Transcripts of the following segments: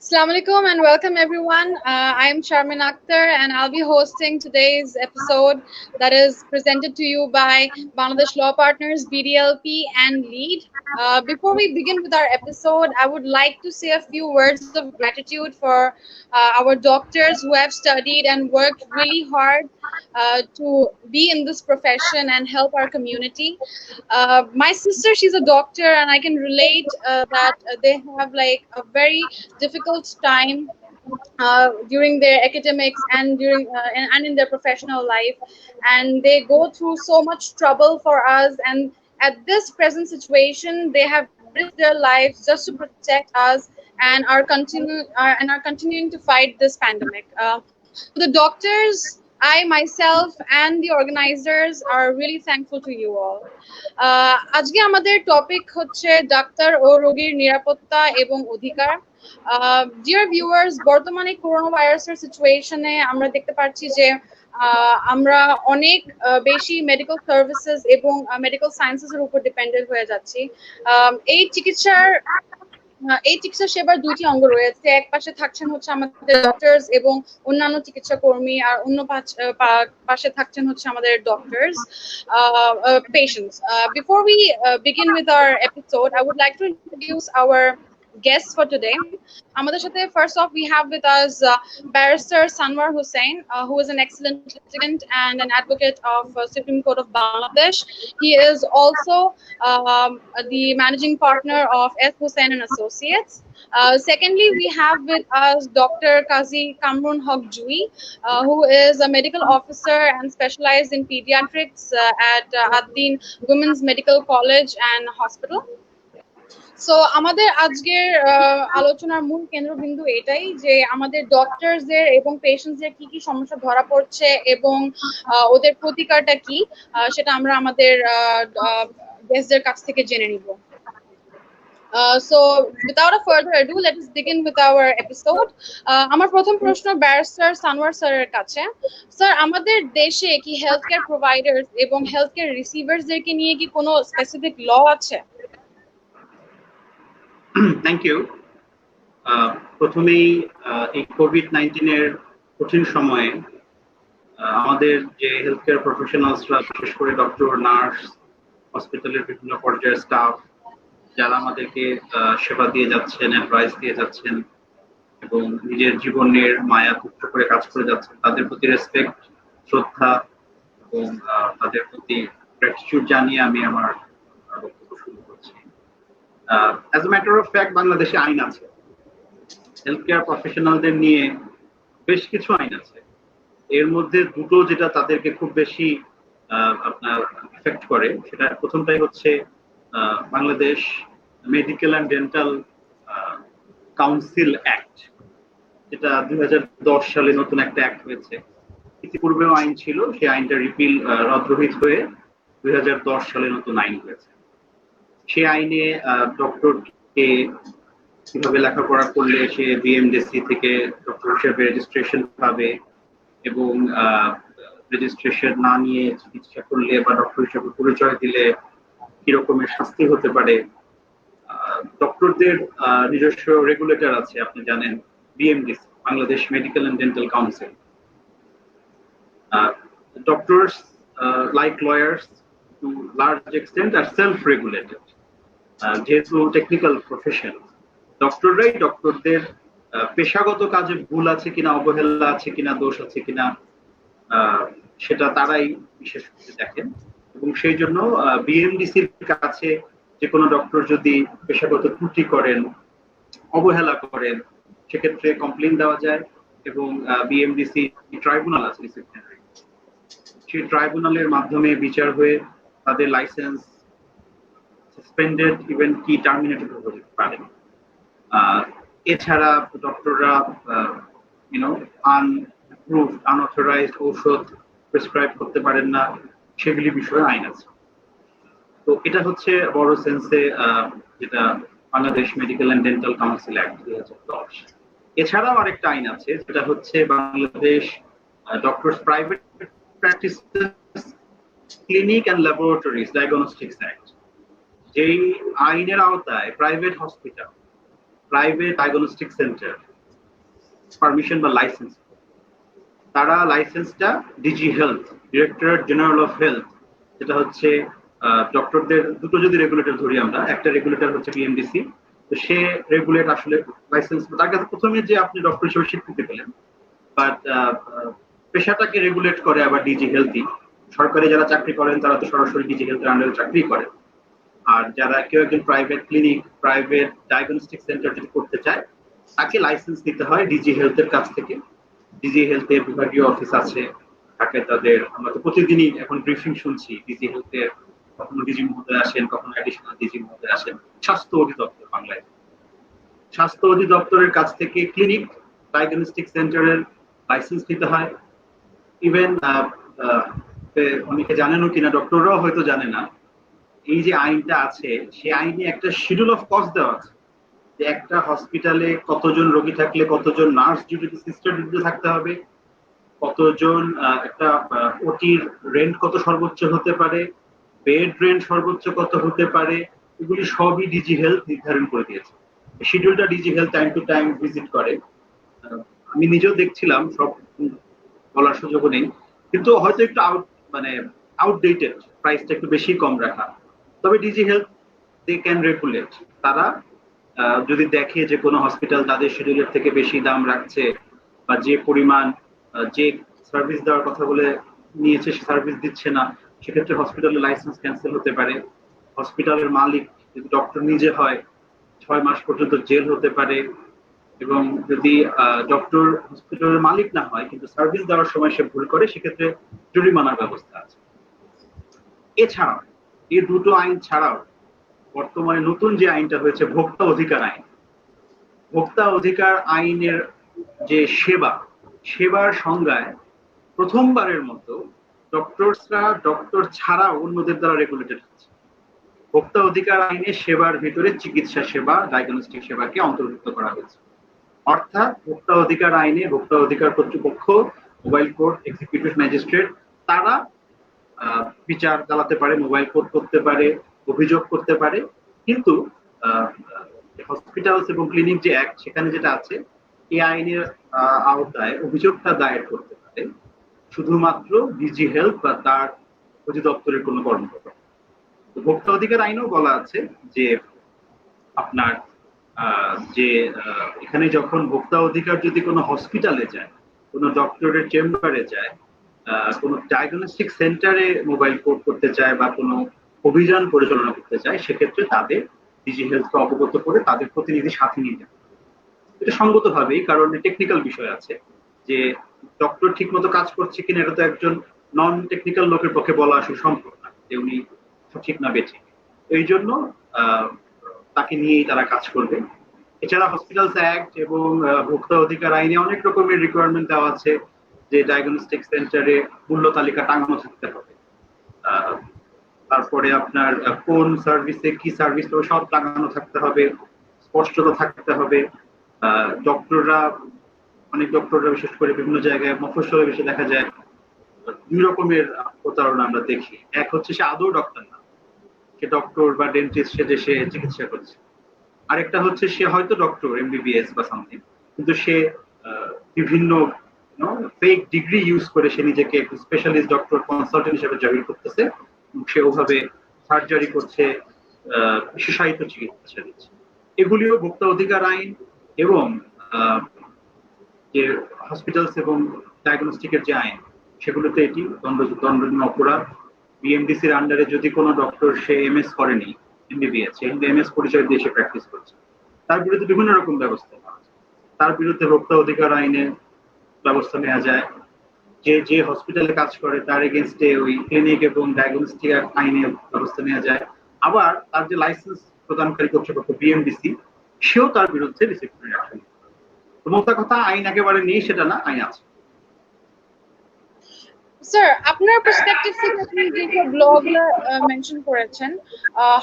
Assalamu alaikum and welcome everyone. I'm Sharmin Akhtar and I'll be hosting today's episode that is presented to you by Bangladesh Law Partners, BDLP and LEAD. Before we begin with our episode, I would like to say a few words of gratitude for our doctors who have studied and worked really hard to be in this profession and help our community. My sister, she's a doctor, and I can relate that they have like a very difficult time during their academics and and in their professional life, and they go through so much trouble for us. And at this present situation, they have risked their lives just to protect us and are continuing to fight this pandemic. To the doctors, I myself and the organizers are really thankful to you all. আজকে আমাদের topic হচ্ছে doctor ও রোগীর নিরাপত্তা এবং অধিকার। Dear viewers, বর্তমানে corona ভাইরাসের সিচুয়েশনে আমরা দেখতে পাচ্ছি যে আমরা অনেক বেশি মেডিকেল সার্ভিসেস এবং মেডিকেল সায়েন্সেসের উপর ডিপেন্ডেন্ট হয়ে যাচ্ছি। এই চিকিৎসা সেবার দুইটি অঙ্গ রয়েছে। এক পাশে থাকছেন হচ্ছে আমাদের ডক্টরস এবং অন্যান্য চিকিৎসা কর্মী, আর অন্য পাশে থাকছেন হচ্ছে আমাদের doctors patients. Before we begin with our episode, I would like to introduce our guests for today. আমাদের সাথে first off we have with us Barrister Sanwar Hussain, who is an excellent litigant and an advocate of Supreme Court of Bangladesh. He is also the managing partner of S. Hussain and Associates. Secondly, we have with us Dr. Kazi Kamrun Haq Jui, who is a medical officer and specialized in pediatrics at Ad-Din Women's Medical College and Hospital. So আমাদের আজকের আলোচনার মূল কেন্দ্রবিন্দু এটাই যে আমাদের ডক্টরসদের এবং পেশেন্টসদের কি কি সমস্যা ধরা পড়ছে এবং ওদের প্রতিকারটা কি, সেটা আমরা আমাদের গেস্টদের কাছ থেকে জেনে নিব। So without a further ado, let us begin with our episode. আমার প্রথম প্রশ্ন ব্যারিস্টার সানওয়ার স্যারের কাছে। স্যার, আমাদের দেশে কি হেলথ কেয়ার প্রোভাইডার্স এবং হেলথ কেয়ার রিসিভার্সদেরকে নিয়ে কি কোনো স্পেসিফিক ল আছে? Thank you. প্রথমেই এই কোভিড-19 এর কঠিন সময়ে আমাদের যে হেলথ কেয়ার প্রফেশনালসরা, বিশেষ করে ডক্টর, নার্স, হসপিটালের বিভিন্ন পর্যায়ের স্টাফ, যারা আমাদেরকে সেবা দিয়ে যাচ্ছেন, অ্যাডভাইস দিয়ে যাচ্ছেন এবং নিজের জীবনের মায়া তুচ্ছ করে কাজ করে যাচ্ছেন, তাদের প্রতি রেসপেক্ট, শ্রদ্ধা এবং তাদের প্রতি গ্র্যাটিটিউড জানিয়ে আমি আমার বক্তব্য শুরু করছি। As a matter of fact, বাংলাদেশে আইন আছে, হেলথ কেয়ার প্রফেশনালদের নিয়ে বেশ কিছু আইন আছে। এর মধ্যে দুটো যেটা তাদেরকে খুব বেশি আপনার এফেক্ট করে, সেটা প্রথমটাই হচ্ছে Bangladesh medical and dental council act, যেটা 2010 সালে নতুন একটা অ্যাক্ট হয়েছে। ইতিপূর্বেও আইন ছিল, সেই আইনটা রিপিল রদরহিত হয়ে 2010 সালে নতুন আইন হয়েছে। সে আইনে ডক্টরকে কিভাবে লেখাপড়া করলে সে বিএমডিসি থেকে ডক্টর হিসেবে রেজিস্ট্রেশন পাবে এবং রেজিস্ট্রেশন না নিয়ে চিকিৎসা করলে বা ডক্টর হিসেবে পরিচয় দিলে কি রকমের শাস্তি হতে পারে। ডক্টরদের নিজস্ব রেগুলেটর আছে, আপনি জানেন, BMDC, Bangladesh medical and dental council. Doctors like lawyers to large extent are self-regulated. যেহেতু টেকনিক্যাল প্রফেশন, ডক্টররাই ডক্টরদের পেশাগত কাজে ভুল আছে কিনা, অবহেলা আছে কিনা, দোষ আছে কিনা, সেটা তারাই বিশেষ করে দেখেন। এবং সেই জন্য বিএমডিসির কাছে যে কোনো ডক্টর যদি পেশাগত ত্রুটি করেন, অবহেলা করেন, সেক্ষেত্রে কমপ্লেইন দেওয়া যায় এবং বিএমডিসি ট্রাইব্যুনাল আছে, সেই ট্রাইব্যুনালের মাধ্যমে বিচার হয়ে তাদের লাইসেন্স সাসপেন্ডেড, ইভেন কি টার্মিনেটেড হতে পারে। এছাড়া ডক্টররা আনঅ্যাপ্রুভড, আনঅথরাইজড ঔষধ প্রেসক্রাইব করতে পারেন না, সেগুলি বিষয়ে আইন আছে। তো এটা হচ্ছে বড় সেন্সে যেটা Bangladesh medical and dental council act 2010। এছাড়াও আরেকটা আইন আছে, যেটা হচ্ছে Bangladesh doctors private practice clinic and laboratories diagnostics act. যেই আইনের আওতায় private hospital, private diagnostic centre permission বা লাইসেন্স, তারা লাইসেন্সটা DG health, directorate general of health, যেটা হচ্ছে ডক্টরদের দুটো যদি রেগুলেটর ধরি আমরা, একটা রেগুলেটর হচ্ছে বিএমডিসি, তো সে রেগুলেট আসলে লাইসেন্স, তার কাছে প্রথমে যে আপনি ডক্টর হিসেবে স্বীকৃতি পেলেন, বাট পেশাটাকে রেগুলেট করে আবার ডিজি হেলথই। সরকারি যারা চাকরি করেন তারা তো সরাসরি ডিজি হেলথের আন্ডারে চাকরি করেন, আর যারা কেউ একজন private clinic, private diagnostic centre যদি করতে চায়, তাকে লাইসেন্স নিতে হয় ডিজি হেলথের কাছ থেকে। ডিজি হেলথের বিভাগীয় অফিস আছে ঢাকায় তাদের, আমরা তো প্রতিদিনই এখন ব্রিফিং শুনছি, ডিজি হেলথের কখনো ডিজি মহোদয় আসেন, কখনো অ্যাডিশনাল ডিজি মহোদয় আসেন। স্বাস্থ্য অধিদপ্তর বাংলায়, স্বাস্থ্য অধিদপ্তরের কাছ থেকে ক্লিনিক ডায়াগনস্টিক সেন্টারের লাইসেন্স নিতে হয়। ইভেন অনেকে জানেনও কিনা, ডক্টররাও হয়তো জানে না, এই যে আইনটা আছে সেই আইনে একটা শিডিউল অফ কস্ট দেওয়া আছে, যে একটা হসপিটালে কতজন রোগী থাকলে কতজন নার্স ডিউটি, সিস্টার ডিউটি থাকতে হবে, কতজন, একটা ওটির রেন্ট কত সর্বোচ্চ হতে পারে, বেড রেন্ট সর্বোচ্চ কত হতে পারে, এগুলি সবই ডিজি হেলথ নির্ধারণ করে দিয়েছে। শিডিউলটা DG health time to time visit করে। আমি নিজেও দেখছিলাম, সব বলার সুযোগও নেই, কিন্তু হয়তো একটু মানে আউটডেটেড, প্রাইসটা একটু বেশি কম রাখা। তবে DG health they can regulate, তারা যদি দেখে যে কোনো হসপিটাল তাদের শিডিউলের থেকে বেশি দাম রাখছে, বা যে পরিমাণ যে সার্ভিস দেওয়ার কথা বলে নিয়েছে সে সার্ভিস দিচ্ছে না, সেক্ষেত্রে হসপিটালের লাইসেন্স ক্যান্সেল হতে পারে। হসপিটালের মালিক যদি ডক্টর নিজে হয়, 6 মাস পর্যন্ত জেল হতে পারে। এবং যদি ডক্টর হসপিটালের মালিক না হয় কিন্তু সার্ভিস দেওয়ার সময় সে ভুল করে, সেক্ষেত্রে জরিমানার ব্যবস্থা আছে। এছাড়াও এই দুটো আইন ছাড়াও বর্তমানে নতুন যে আইনটা হয়েছে ভোক্তা অধিকার আইন, ভোক্তা অধিকার আইনের যে সেবার সংজ্ঞায় প্রথমবারের মতো ডক্টরসরা ডক্টর ছাড়া অন্যদের দ্বারা রেগুলেটেড হচ্ছে। ভোক্তা অধিকার আইনে সেবার ভিতরে চিকিৎসা সেবা, ডায়াগনস্টিক সেবাকে অন্তর্ভুক্ত করা হয়েছে। অর্থাৎ ভোক্তা অধিকার আইনে ভোক্তা অধিকার কর্তৃপক্ষ, মোবাইল কোর্ট, এক্সিকিউটিভ ম্যাজিস্ট্রেট, তারা বিচার চালাতে পারে, মোবাইল কোর্ট করতে পারে, অভিযোগ করতে পারে। কিন্তু হসপিটালস এবং ক্লিনিক যে অ্যাক্ট, সেখানে যেটা আছে, এই আইনের আওতায় অভিযোগটা দায়ের করতে পারে শুধুমাত্র ডিজি হেলথ বা তার অধিদপ্তরের কোনো কর্মকর্তা। ভোক্তা অধিকার আইনেও বলা আছে যে আপনার যে এখানে যখন ভোক্তা অধিকার যদি কোনো হসপিটালে যায়, কোনো ডক্টরের চেম্বারে যায়, কোনো ডায়াগনস্টিক সেন্টারে মোবাইল কোর্ট করতে চায় বা কোনো অভিযান পরিচালনা করতে চায়, সেক্ষেত্রে তাদের ডিজি হেলথকে অবগত করে তাদের প্রতিনিধি সাথে নিয়ে যাবে। এটা সঙ্গতভাবেই, কারণ টেকনিক্যাল বিষয় আছে যে ডক্টর ঠিক মতো কাজ করছে কিনা, এটা তো একজন নন টেকনিক্যাল লোকের পক্ষে বলা আসলে সম্ভব না যে উনি সঠিক না বেঠিক। এই জন্য তাকে নিয়েই তারা কাজ করবে। এছাড়া হসপিটালস অ্যাক্ট এবং ভোক্তা অধিকার আইনে অনেক রকমের রিকোয়ারমেন্ট দেওয়া আছে, যে ডায়াগনস্টিক সেন্টারে মূল্য তালিকা টাঙানো থাকতে হবে, তারপরে আপনার কোন সার্ভিসে কি সার্ভিস হবে সব টাঙানো থাকতে হবে, স্পষ্টতা থাকতে হবে। অনেক ডক্টররা বিশেষ করে বিভিন্ন জায়গায় মফস্বলে বেশি দেখা যায় দুই রকমের প্রতারণা আমরা দেখি। এক হচ্ছে সে আদৌ ডক্টর না, সে ডক্টর বা ডেন্টিস্ট সেজে সে চিকিৎসা করছে। আরেকটা হচ্ছে সে হয়তো ডক্টর এমবিবিএস বা সামথিং, কিন্তু সে বিভিন্ন ফেক ডিগ্রি ইউজ করে সে নিজেকে স্পেশালিস্ট ডক্টর কনসালটেন্ট হিসেবে জাহির করতেছে, সে ওভাবে সার্জারি করছে, বিশেষায়িত চিকিৎসা দিচ্ছে। এগুলিও ভোক্তা অধিকার আইন এবং যে হসপিটালস এবং ডায়াগনস্টিকের যে আইন, সেগুলোতে এটি দণ্ডনীয় অপরাধ। বিএমডিসির আন্ডারে যদি কোনো ডক্টর সে এমএস করেনি এমবিবিএস, সে কিন্তু এমএস পরিচয় দিয়ে সে প্র্যাকটিস করছে, তার বিরুদ্ধে বিভিন্ন রকম ব্যবস্থা নেওয়া যায়। তার বিরুদ্ধে ভোক্তা অধিকার আইনে ব্যবস্থা নেওয়া যায়। যে হসপিটালে কাজ করে তার এগেনস্টে ওই ক্লিনিক এবং ডায়াগনস্টিক আইনে ব্যবস্থা নেওয়া যায়। আবার তার যে লাইসেন্স প্রদানকারী কর্তৃপক্ষ বিএমডিসি, সেও তার বিরুদ্ধে ডিসিপ্লিনারি অ্যাকশন। তো মোদ্দা কথা, আইন একেবারে নেই সেটা না, আইন আছে। স্যার, আপনার পার্সপেক্টিভ থেকে আপনি যে ব্লগগুলো মেনশন করেছেন,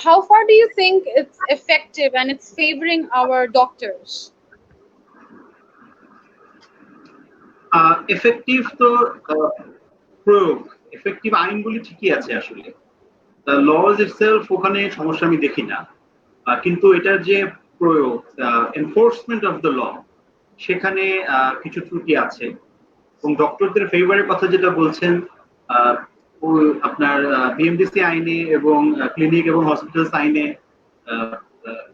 how far do you think it's effective and it's favoring our doctors? Effective তো প্রয়োগ, এফেক্টিভ আইনগুলি ঠিকই আছে আসলে, লজ ইটসেলফ ওখানে সমস্যা আমি দেখি না, কিন্তু এটার যে প্রয়োগ, এনফোর্সমেন্ট অফ দ্য ল, সেখানে কিছু ত্রুটি আছে। এবং ডক্টরদের ফেভারের কথা যেটা বলছেন, আপনার বিএমডিসি আইনে এবং ক্লিনিক এবং হসপিটালস আইনে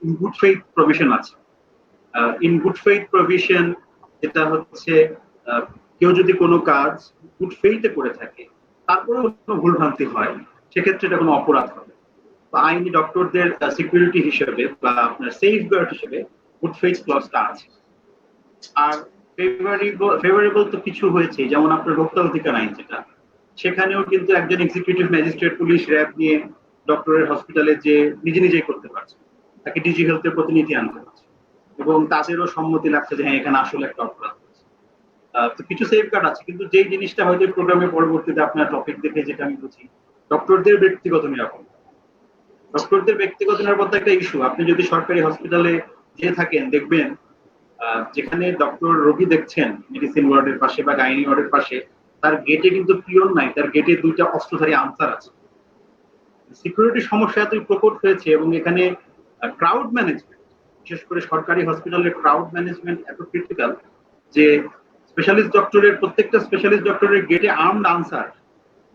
ইন গুড ফেইথ প্রভিশন আছে। ইন গুড ফেইথ প্রভিশন যেটা হচ্ছে, কেউ যদি কোনো কাজ গুড ফেইথে করে থাকে, তারপরে কোনো ভুলভ্রান্তি হয়, সেক্ষেত্রে এটা কোনো অপরাধ হবে। আইনি ডক্টরদের সিকিউরিটি হিসেবে বা আপনার সেফগার্ড হিসেবে গুড ফেইথ ক্লজটা আছে। আর ফেভারেবল তো কিছু হয়েছে, যেমন আপনার ভোক্তা অধিকার আইন যেটা, সেখানেও কিন্তু একজন এক্সিকিউটিভ ম্যাজিস্ট্রেট, পুলিশ, র্যাব নিয়ে ডক্টরের হসপিটালে যে নিজে নিজেই করতে পারছে, তাকে ডিজি হেলথের প্রতিনিধি আনতে পারছে, এবং তাদেরও সম্মতি লাগছে যে হ্যাঁ এখানে আসলে একটা অপরাধ হচ্ছে। তো কিছু সেফগার্ড আছে, কিন্তু যেই জিনিসটা হয়তো প্রোগ্রামে পরবর্তীতে আপনার টপিক দেখে যেটা আমি বুঝি, ডক্টরদের ব্যক্তিগত নিরাপত্তা। ডক্টরদের ব্যক্তিগত নিরাপত্তা একটা ইস্যু। আপনি যদি সরকারি হসপিটালে যে থাকেন, দেখবেন যেখানে ডক্টর রোগী দেখছেন মেডিসিন ওয়ার্ডের পাশে বা গাইনি ওয়ার্ডের পাশে, তার গেটে কিন্তু পিয়ন নাই, তার গেটে দুইটা অস্ত্রধারী আনসার আছে। সিকিউরিটি সমস্যা এতই প্রকট হয়েছে, এবং এখানে ক্রাউড ম্যানেজমেন্ট, বিশেষ করে সরকারি হসপিটালের ক্রাউড ম্যানেজমেন্ট এত ক্রিটিক্যাল যে প্রত্যেকটা স্পেশালিস্ট ডক্টরের গেটে আর্মড আনসার।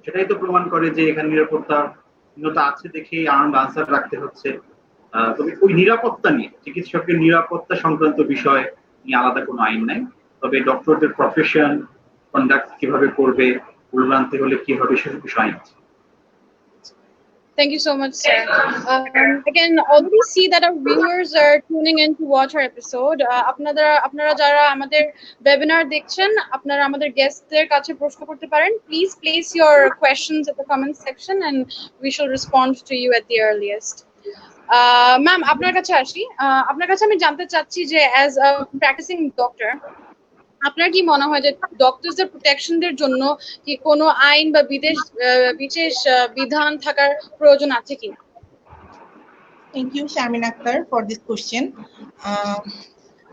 সেটাই তো প্রমাণ করে যে এখানে নিরাপত্তা আছে দেখেই আর্মড আনসার রাখতে হচ্ছে। তবে ওই নিরাপত্তা নিয়ে, চিকিৎসকের নিরাপত্তা সংক্রান্ত বিষয় নিয়ে আলাদা কোনো আইন নাই। তবে ডক্টরদের প্রফেশন কন্ডাক্ট কিভাবে করবে, ভুলভ্রান্তি হলে কি হবে, সেসব বিষয় আইন আছে। Thank you so much, sir. I can already see that our viewers are tuning in to watch our episode. আপনারা যারা আমাদের webinar দেখছেন, আপনারা আমাদের guestদের কাছে প্রশ্ন করতে পারেন. Please place your questions at the comment section and we shall respond to you at the earliest. Ma'am, আপনার কাছে আসি। আপনার কাছে আমি জানতে চাচ্ছি যে as a practicing doctor, আপনার কি মনে হয় যে ডক্টরসদের প্রোটেকশনদের জন্য কি কোনো আইন বা বিশেষ বিধান থাকার প্রয়োজন আছে কিনা? Thank you, Shamin Akhtar, for this question.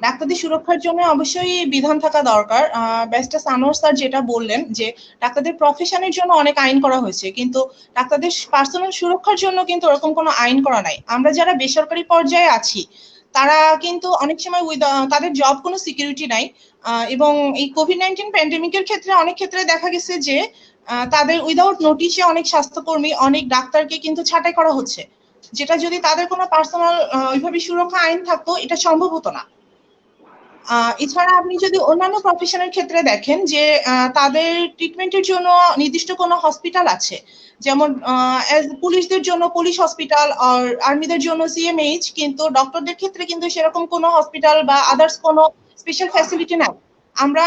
ডাক্তারদের সুরক্ষার জন্য অবশ্যই বিধান থাকা দরকার। ব্যারিস্টার সানোয়ার স্যার যেটা বললেন যে ডাক্তারদের প্রফেশনের জন্য অনেক আইন করা হয়েছে, কিন্তু ডাক্তারদের পার্সোনাল সুরক্ষার জন্য কিন্তু ওরকম কোনো আইন করা নাই। আমরা যারা বেসরকারি পর্যায়ে আছি তারা কিন্তু অনেক সময় তাদের জব কোনো সিকিউরিটি নাই, এবং এই কোভিড-19 প্যান্ডেমিকের ক্ষেত্রে অনেক ক্ষেত্রে দেখা গেছে যে তাদের উইদাউট নোটিশে অনেক স্বাস্থ্যকর্মী, অনেক ডাক্তারকে কিন্তু ছাঁটাই করা হচ্ছে, যেটা যদি তাদের কোনো পার্সোনাল ওইভাবে সুরক্ষা আইন থাকতো এটা সম্ভব হতো না। এছাড়া আপনি যদি অন্যান্য প্রফেশনের ক্ষেত্রে দেখেন যে তাদের ট্রিটমেন্টের জন্য নির্দিষ্ট কোনো হসপিটাল আছে, যেমন পুলিশদের জন্য পুলিশ হসপিটাল আর আর্মিদের জন্য সিএমএইচ, কিন্তু ডক্টরদের ক্ষেত্রে কিন্তু সেরকম কোনো হসপিটাল বা আদার্স কোনো স্পেশাল ফ্যাসিলিটি নাই। আমরা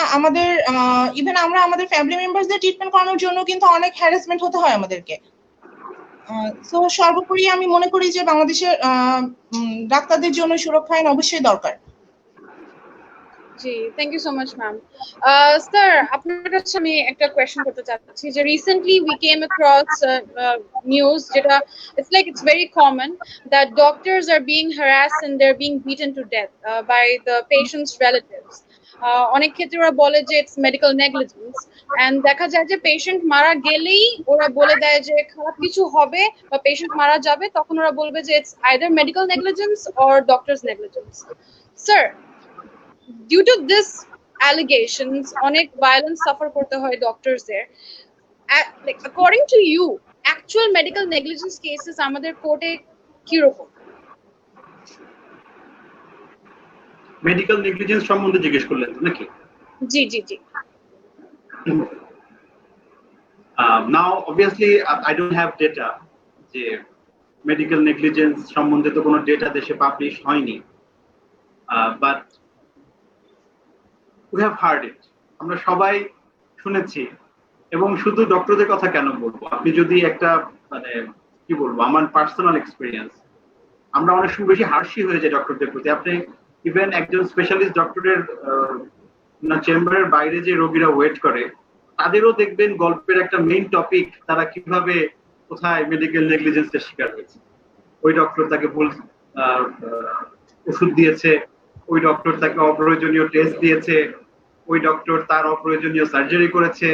আমাদের ফ্যামিলি মেম্বারসদের ট্রিটমেন্ট করানোর জন্য কিন্তু অনেক হ্যারাসমেন্ট হতে হয় আমাদেরকে। তো সর্বোপরি আমি মনে করি যে বাংলাদেশের ডাক্তারদের জন্য সুরক্ষা আইন অবশ্যই দরকার। জি, thank you so much ma'am. Sir, আপনার কাছে আমি একটা কোয়েশ্চেন করতে চাচ্ছি যে recently we came across news, যেটা it's very common that doctors are being harassed and they're being beaten to death by the patient's relatives. অনেক ক্ষেত্রে ওরা বলে যে ইটস মেডিকেল নেগলিজেন্স, এন্ড দেখা যায় যে পেশেন্ট মারা গেলেই ওরা বলে দেয় যে খারাপ কিছু হবে বা পেশেন্ট মারা যাবে, তখন ওরা বলবে যে it's either medical negligence or doctors negligence. Sir, due to this allegations অনেক violence suffer করতে হয় ডক্টরসদের, like according to you actual medical negligence cases আমাদের কোর্টে কি রকম? মেডিকেল নেগলিজেন্স সম্বন্ধে জিজ্ঞেস করলেন নাকি? জি জি জি। Now obviously I don't have data যে মেডিকেল নেগলিজেন্স সম্বন্ধে তো কোনো ডেটা দেশে পাবলিশ হয়নি, but we have heard it, আমরা সবাই শুনেছি। এবং শুধু ডক্টরদের কথা কেন বলবো, আপনি যদি একটা মানে কি বলবো, আমার পার্সোনাল এক্সপিরিয়েন্স, আমরা অনেক সময় বেশি হার্শি হয়ে যায় ডক্টরদের প্রতি। আপনি ইভেন একজন স্পেশালিস্ট ডক্টরের চেম্বারের বাইরে যে রোগীরা ওয়েট করে, তাদেরও দেখবেন গল্পের একটা মেইন টপিক তারা কিভাবে কোথায় মেডিকেল নেগলিজেন্সের শিকার হয়েছে। ওই ডক্টর তাকে ভুল ওষুধ দিয়েছে, ওই ডক্টর তাকে অপ্রয়োজনীয় টেস্ট দিয়েছে, ওই ডক্টর তার অপ্রয়োজনীয় সার্জারি করেছে,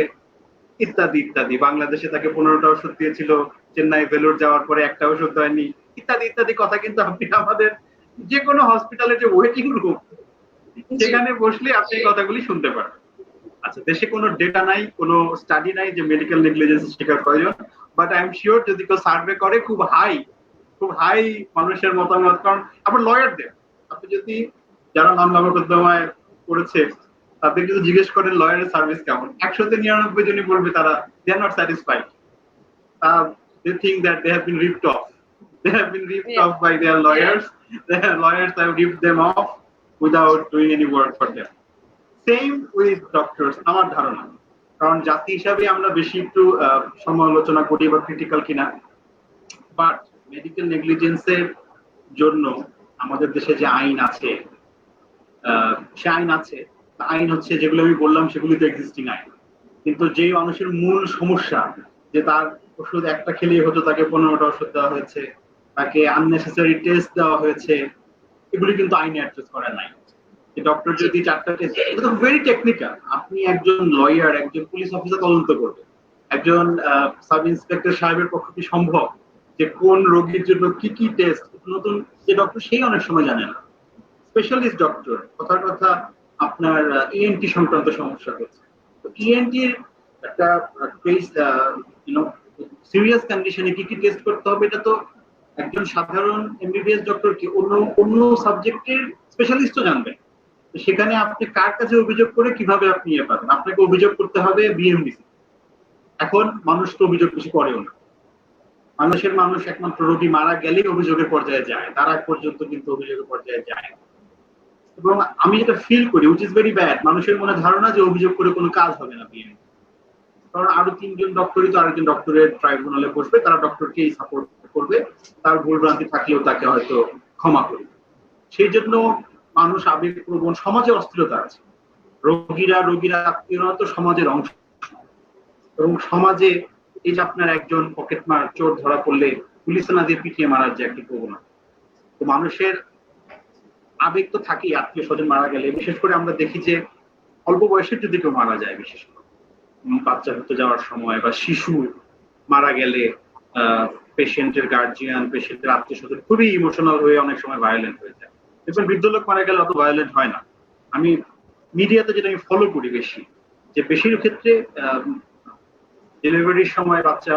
ইত্যাদি ইত্যাদি। বাংলাদেশে তাকে 15টা ওষুধ দিয়েছিল, চেন্নাই ভেলোর যাওয়ার পরে একটা ওষুধ হয়নি, ইত্যাদি ইত্যাদি কথা কিন্তু আপনি আমাদের যে কোনো হসপিটালে যে ওয়েটিং রুম, সেখানে বসলে আপনি এই কথাগুলি শুনতে পারবেন। আচ্ছা, দেশে কোনো ডেটা নাই, কোনো স্টাডি নাই যে মেডিকেল নেগলিজেন্স শিকার কয়জন, বাট আই এম শিওর যদি কেউ সার্ভে করে খুব হাই মানুষের মতামত। কারণ আবার লয়ারদের, আপনি যদি যারা মামলা মোকদ্দমায় করেছে তাদের যদি জিজ্ঞেস করেন লয়ারের সার্ভিস কেমন, 100-99 জনই বলবে তারা they are not satisfied. They think that they have been ripped off. They have been ripped off by their lawyers. Their lawyers have ripped them off without doing any work for them. Same with doctors, আমার ধারণা। কারণ জাতি হিসাবে আমরা বেশি একটু সমালোচনা করি বা ক্রিটিক্যাল কিনা, বাট মেডিকেল নেগলিজেন্সের জন্য আমাদের দেশে যে আইন আছে, সে আইন হচ্ছে যেগুলো আমি বললাম সেগুলি তো এক্সিস্টিং আইন। কিন্তু যেই মানুষের মূল সমস্যা যে তার ওষুধ একটা খেলেই হতো, তাকে 15টা ওষুধ দেওয়া হয়েছে, তাকে আননেসেসারি টেস্ট দেওয়া হয়েছে, এগুলি কিন্তু আইনে অ্যাড্রেস করা নাই। ডক্টর যদি 4টা টেস্ট, এটা তো ভেরি টেকনিক্যাল। আপনি একজন লয়ার, একজন পুলিশ অফিসার তদন্ত করবে, একজন সাব ইন্সপেক্টর সাহেবের পক্ষে কি সম্ভব যে কোন রোগীর জন্য কি কি টেস্ট নতুন, যে ডক্টর সেই অনেক সময় জানে না। স্পেশালিস্ট ডক্টর, কথার কথা আপনার ইএনটি সংক্রান্ত সমস্যা হচ্ছে, তো ইএনটির একটা সিরিয়াস কন্ডিশনে কি কি টেস্ট করতে হবে, এটা তো একজন সাধারণ এমবিবিএস ডক্টর কি অন্য সাবজেক্টের স্পেশালিস্টও জানবে। তো সেখানে আপনি কার কাছে অভিযোগ করে কিভাবে আপনি পাবেন? আপনাকে অভিযোগ করতে হবে বিএমডিসি। এখন মানুষ তো অভিযোগ কিছু করেও না। মানুষ একমাত্র রোগী মারা গেলেই অভিযোগের পর্যায়ে যায়, তার আগ পর্যন্ত কিন্তু অভিযোগের পর্যায়ে যায়। এবং আমি যেটা ফিল করি, উইচ ইজ ভেরি ব্যাড, মানুষের মনে ধারণা যে অভিযোগ করে কোনো কাজ হবে না বিএমডি। কারণ আরো 3জন ডক্টরই তো আরেকজন ডক্টরের ট্রাইব্যুনালে বসবে, তারা ডক্টরকেই সাপোর্ট করবে, তার ভুলভ্রান্তি থাকলেও তাকে হয়তো ক্ষমা করবে। সেই জন্য মানুষ আবেগপ্রবণ, সমাজে অস্থিরতা আছে। রোগীরা আত্মীয়রা তো সমাজের অংশ, এবং সমাজে এই যে আপনার একজন পকেটমার চোর ধরা পড়লে পুলিশে না দিয়ে পিটিয়ে মারার যে একটি প্রবণতা, তো মানুষের আবেগ তো থাকেই আত্মীয় স্বজন মারা গেলে। বিশেষ করে আমরা দেখি যে অল্প বয়সের যদি কেউ মারা যায়, বিশেষ করে বাচ্চা হতে যাওয়ার সময়, বা শিশু মারা গেলে পেশেন্টের গার্জিয়ান, পেশেন্টের আত্মীয় স্বজন খুবই ইমোশনাল হয়ে অনেক সময় ভায়োলেন্ট হয়ে যায়। দেখবেন বৃদ্ধ লোক মারা গেলে অত ভায়োলেন্ট হয় না। আমি মিডিয়াতে যেটা আমি ফলো করি বেশি, যে বেশির ক্ষেত্রে ডেলিভারির সময়, বাচ্চা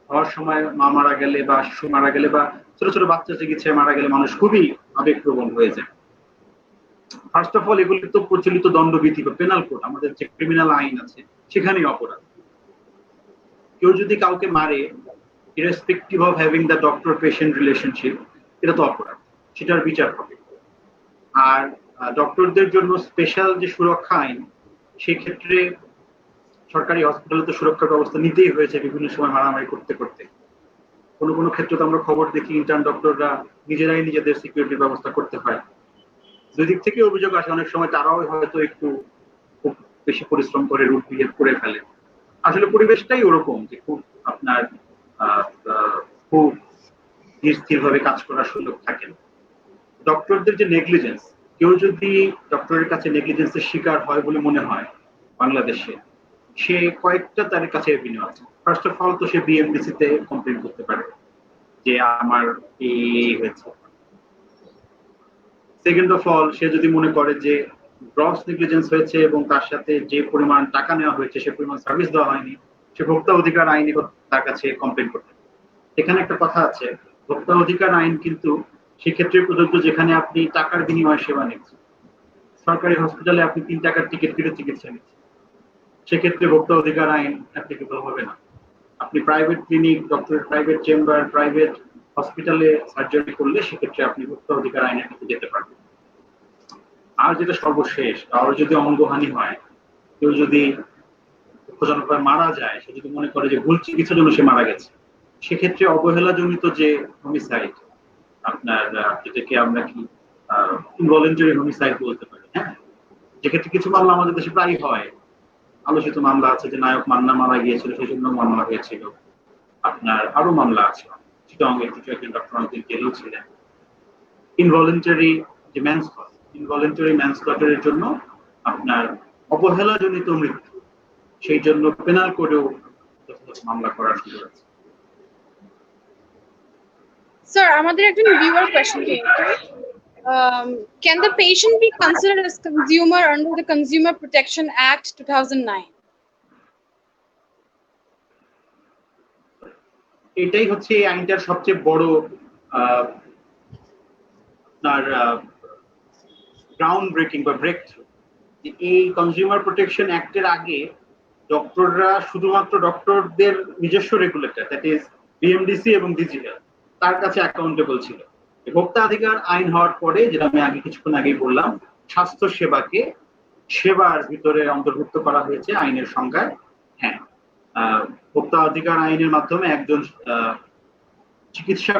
হওয়ার সময় মা মারা গেলে বা শিশু মারা গেলে বা ছোট ছোট বাচ্চা চিকিৎসায় মারা গেলে মানুষ খুবই আবেগপ্রবণ হয়ে যায়। ফার্স্ট অফ অল, এগুলি তো প্রচলিত দণ্ডবিধি বা পেনাল কোড, আমাদের যে ক্রিমিনাল আইন আছে সেখানেই অপরাধ। কেউ যদি কাউকে মারে, irrespective of having the doctor patient relationship, এটা তো অপরাধ, সেটার বিচার হবে। আর ডক্টরদের জন্য স্পেশাল যে সুরক্ষা আইন, সেক্ষেত্রে সরকারি হসপিটালে তো সুরক্ষার ব্যবস্থা নিতেই হয়েছে বিভিন্ন সময় মারামারি করতে করতে। কোনো ক্ষেত্রে তো আমরা খবর দেখি ইন্টার্ন ডক্টররা নিজেরাই নিজেদের সিকিউরিটির ব্যবস্থা করতে হয়। দুই দিক থেকে অভিযোগ আসে, অনেক সময় তারাও হয়তো একটু খুব বেশি পরিশ্রম করে রুট বিহেভ করে ফেলে। আসলে পরিবেশটাই ওরকম যে খুব আপনার খুব স্থির ভাবে কাজ করার সুযোগ থাকে না। ডক্টরদের যে নেগলিজেন্স, কেউ যদি ডক্টরের কাছে নেগলিজেন্সের শিকার হয় বলে মনে হয় বাংলাদেশে, সে কয়েকটা তার কাছে এভিনিউ আছে। ফার্স্ট অফ অল তো সে বিএমডিসি তে কমপ্লেইন করতে পারে যে আমার এই হয়েছে। সেকেন্ড অফ অল, সে যদি মনে করে যে গ্রস নেগলিজেন্স হয়েছে এবং তার সাথে যে পরিমাণ টাকা নেওয়া হয়েছে সে পরিমাণ সার্ভিস দেওয়া হয়নি, সে ভোক্তা অধিকার আইনে তার কাছে কমপ্লেইন করতে পারে। এখানে একটা কথা আছে, ভোক্তা অধিকার আইন কিন্তু সেক্ষেত্রে প্রযোজ্য যেখানে আপনি টাকার বিনিময়ে সেবা নিচ্ছেন। সরকারি হসপিটালে আপনি 3 টাকার টিকিট কেটে চিকিৎসা নিচ্ছেন, সেক্ষেত্রে ভোক্তা অধিকার আইন অ্যাপ্লিকেবল হবে না। আপনি প্রাইভেট ক্লিনিক, ডক্টরের প্রাইভেট চেম্বার, প্রাইভেট হসপিটালে সার্জারি করলে সেক্ষেত্রে আপনি ভোক্তা অধিকার আইনের কাছে যেতে পারবেন। আর যেটা সর্বশেষ, কারোর যদি অঙ্গহানি হয়, কেউ যদি দুঃখজনকভাবে মারা যায়, সে যদি মনে করে যে ভুল চিকিৎসার জন্য সে মারা গেছে, সেক্ষেত্রে অবহেলাজনিত যে হোমিসাইড, আপনার যেটাকে আমরা কি ইনভলেন্টারি হোমিসাইড বলতে পারি, হ্যাঁ, যেক্ষেত্রে কিছু মামলা আমাদের দেশে প্রায় হয়। আলোচিত মামলা আছে যে নায়ক মান্না মারা গিয়েছিল, সেই জন্য মামলা হয়েছিল। আপনার আরো মামলা আছে, চিটাগংয়ের কিছু একজন ডক্টর অনেকদিন জেলেও ছিলেন। ইনভলেন্টারি যে ইনভলেন্টারি ম্যানস্লটারের জন্য আপনার অবহেলাজনিত মৃত্যু, সেই জন্য পেনাল কোডেও মামলা করার সুযোগ আছে। স্যার, আমাদের একজন viewer question Can the patient be considered as consumer under the Consumer Protection Act 2009? এটাই হচ্ছে এই আইনটার সবচেয়ে বড় আপনার গ্রাউন্ড ব্রেকিং বা ব্রেক থ্রু। এই কনজিউমার প্রোটেকশন অ্যাক্টের আগে ডক্টররা শুধুমাত্র ডক্টরদের নিজস্ব রেগুলেটর, দ্যাট ইজ বিএমডিসি এবং ডিজিটাল, তার কাছে অ্যাকাউন্টেবল ছিল। ভোক্তা অধিকার আইন হওয়ার পরে, যেটা আমি আগে কিছুক্ষণ আগেই বললাম, স্বাস্থ্য সেবাকে সেবার ভিতরে অন্তর্ভুক্ত করা হয়েছে আইনের সংজ্ঞায়। হ্যাঁ, ভোক্তা অধিকার আইনের মাধ্যমে একজন চিকিৎসা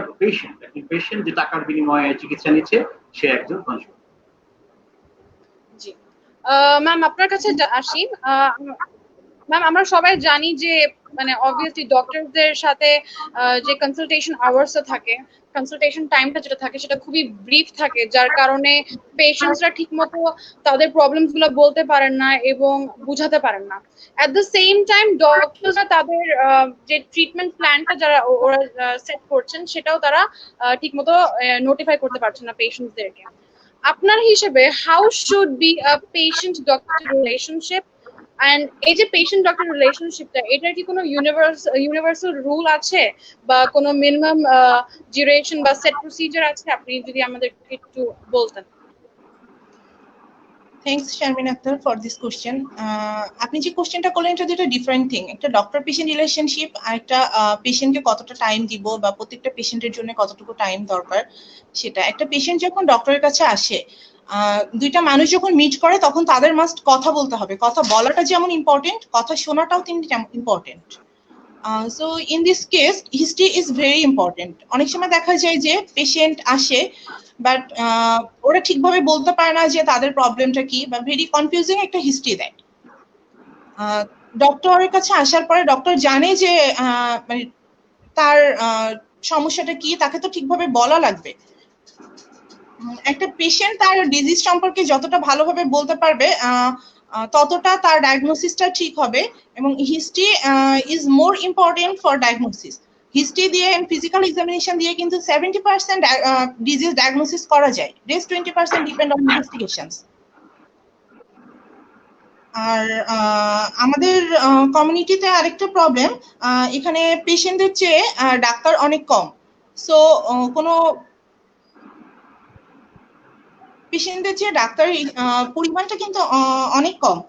পেশেন্ট যে টাকার বিনিময়ে চিকিৎসা নিচ্ছে, সে একজন কনজিউমার। জি ম্যাম, আপনার কাছে আসি। ম্যাম, আমরা সবাই জানি যে মানে অবভিয়াসলি ডক্টরদের সাথে যে কনসালটেশন আওয়ার্স থাকে, কনসালটেশন টাইমটা যেটা থাকে সেটা খুবই ব্রিফ থাকে, যার কারণে পেশেন্টসরা ঠিকমতো তাদের প্রবলেমস গুলো বলতে পারেন না এবং বুঝাতে পারেন না। অ্যাট দ্য সেম টাইম ডক্টরসরা তাদের যে ট্রিটমেন্ট প্ল্যানটা যারা ওরা সেট করছেন সেটাও তারা ঠিকমতো নোটিফাই করতে পারছেন না পেশেন্টসদেরকে। আপনার হিসেবে how should be a patient doctor relationship, and এই যে পেশেন্ট ডক্টর রিলেশনশিপটা, এটার কি কোনো ইউনিভার্সাল রুল আছে বা কোনো মিনিমাম ডিউরেশন বা সেট প্রসিজার আছে? আপনি যদি আমাদেরকে একটু বলতেন। Thanks Sharmin Akter for this question. আপনি যে কোশ্চেনটা করলেন এটা দুটো ডিফারেন্ট থিং। একটা ডক্টর পেশেন্ট রিলেশনশিপ আর একটা পেশেন্টকে কতটা টাইম দিব বা প্রত্যেকটা পেশেন্টের জন্য কতটুকু টাইম দরকার সেটা। একটা পেশেন্ট যখন ডক্টরের কাছে আসে, দুইটা মানুষ যখন মিট করে তখন তাদের মাস্ট কথা বলতে হবে। কথা বলাটা যেমন ইম্পর্টেন্ট, কথা শোনাটাও কিন্তু important. So in this case history is very important. অনেক সময় দেখা যায় যে পেশেন্ট আসে বাট ওরা ঠিকভাবে বলতে পারে না যে তাদের প্রবলেমটা কি, বা ভেরি কনফিউজিং একটা হিস্ট্রি দেয়। ডক্টরের কাছে আসার পরে ডক্টর জানে যে মানে তার সমস্যাটা কি, তাকে তো ঠিকভাবে বলা লাগবে। একটা পেশেন্ট তার ডিজিজ সম্পর্কে যতটা ভালোভাবে বলতে পারবে ততটা তার ডায়াগনোসিসটা ঠিক হবে, এবং history is more important for diagnosis. History দিয়ে এন্ড ফিজিক্যাল এক্সামিনেশন দিয়ে কিন্তু 70% ডিজিজ ডায়াগনোসিস করা যায়, রেস্ট 20% ডিপেন্ড অন ইনভেস্টিগেশনস। আর আমাদের কমিউনিটিতে আরেকটা প্রবলেম, এখানে পেশেন্টদের চেয়ে ডাক্তার অনেক কম। সো কোনো পেশেন্টদের চেয়ে ডাক্তারের পরিমাণটা কিন্তু অনেক কম।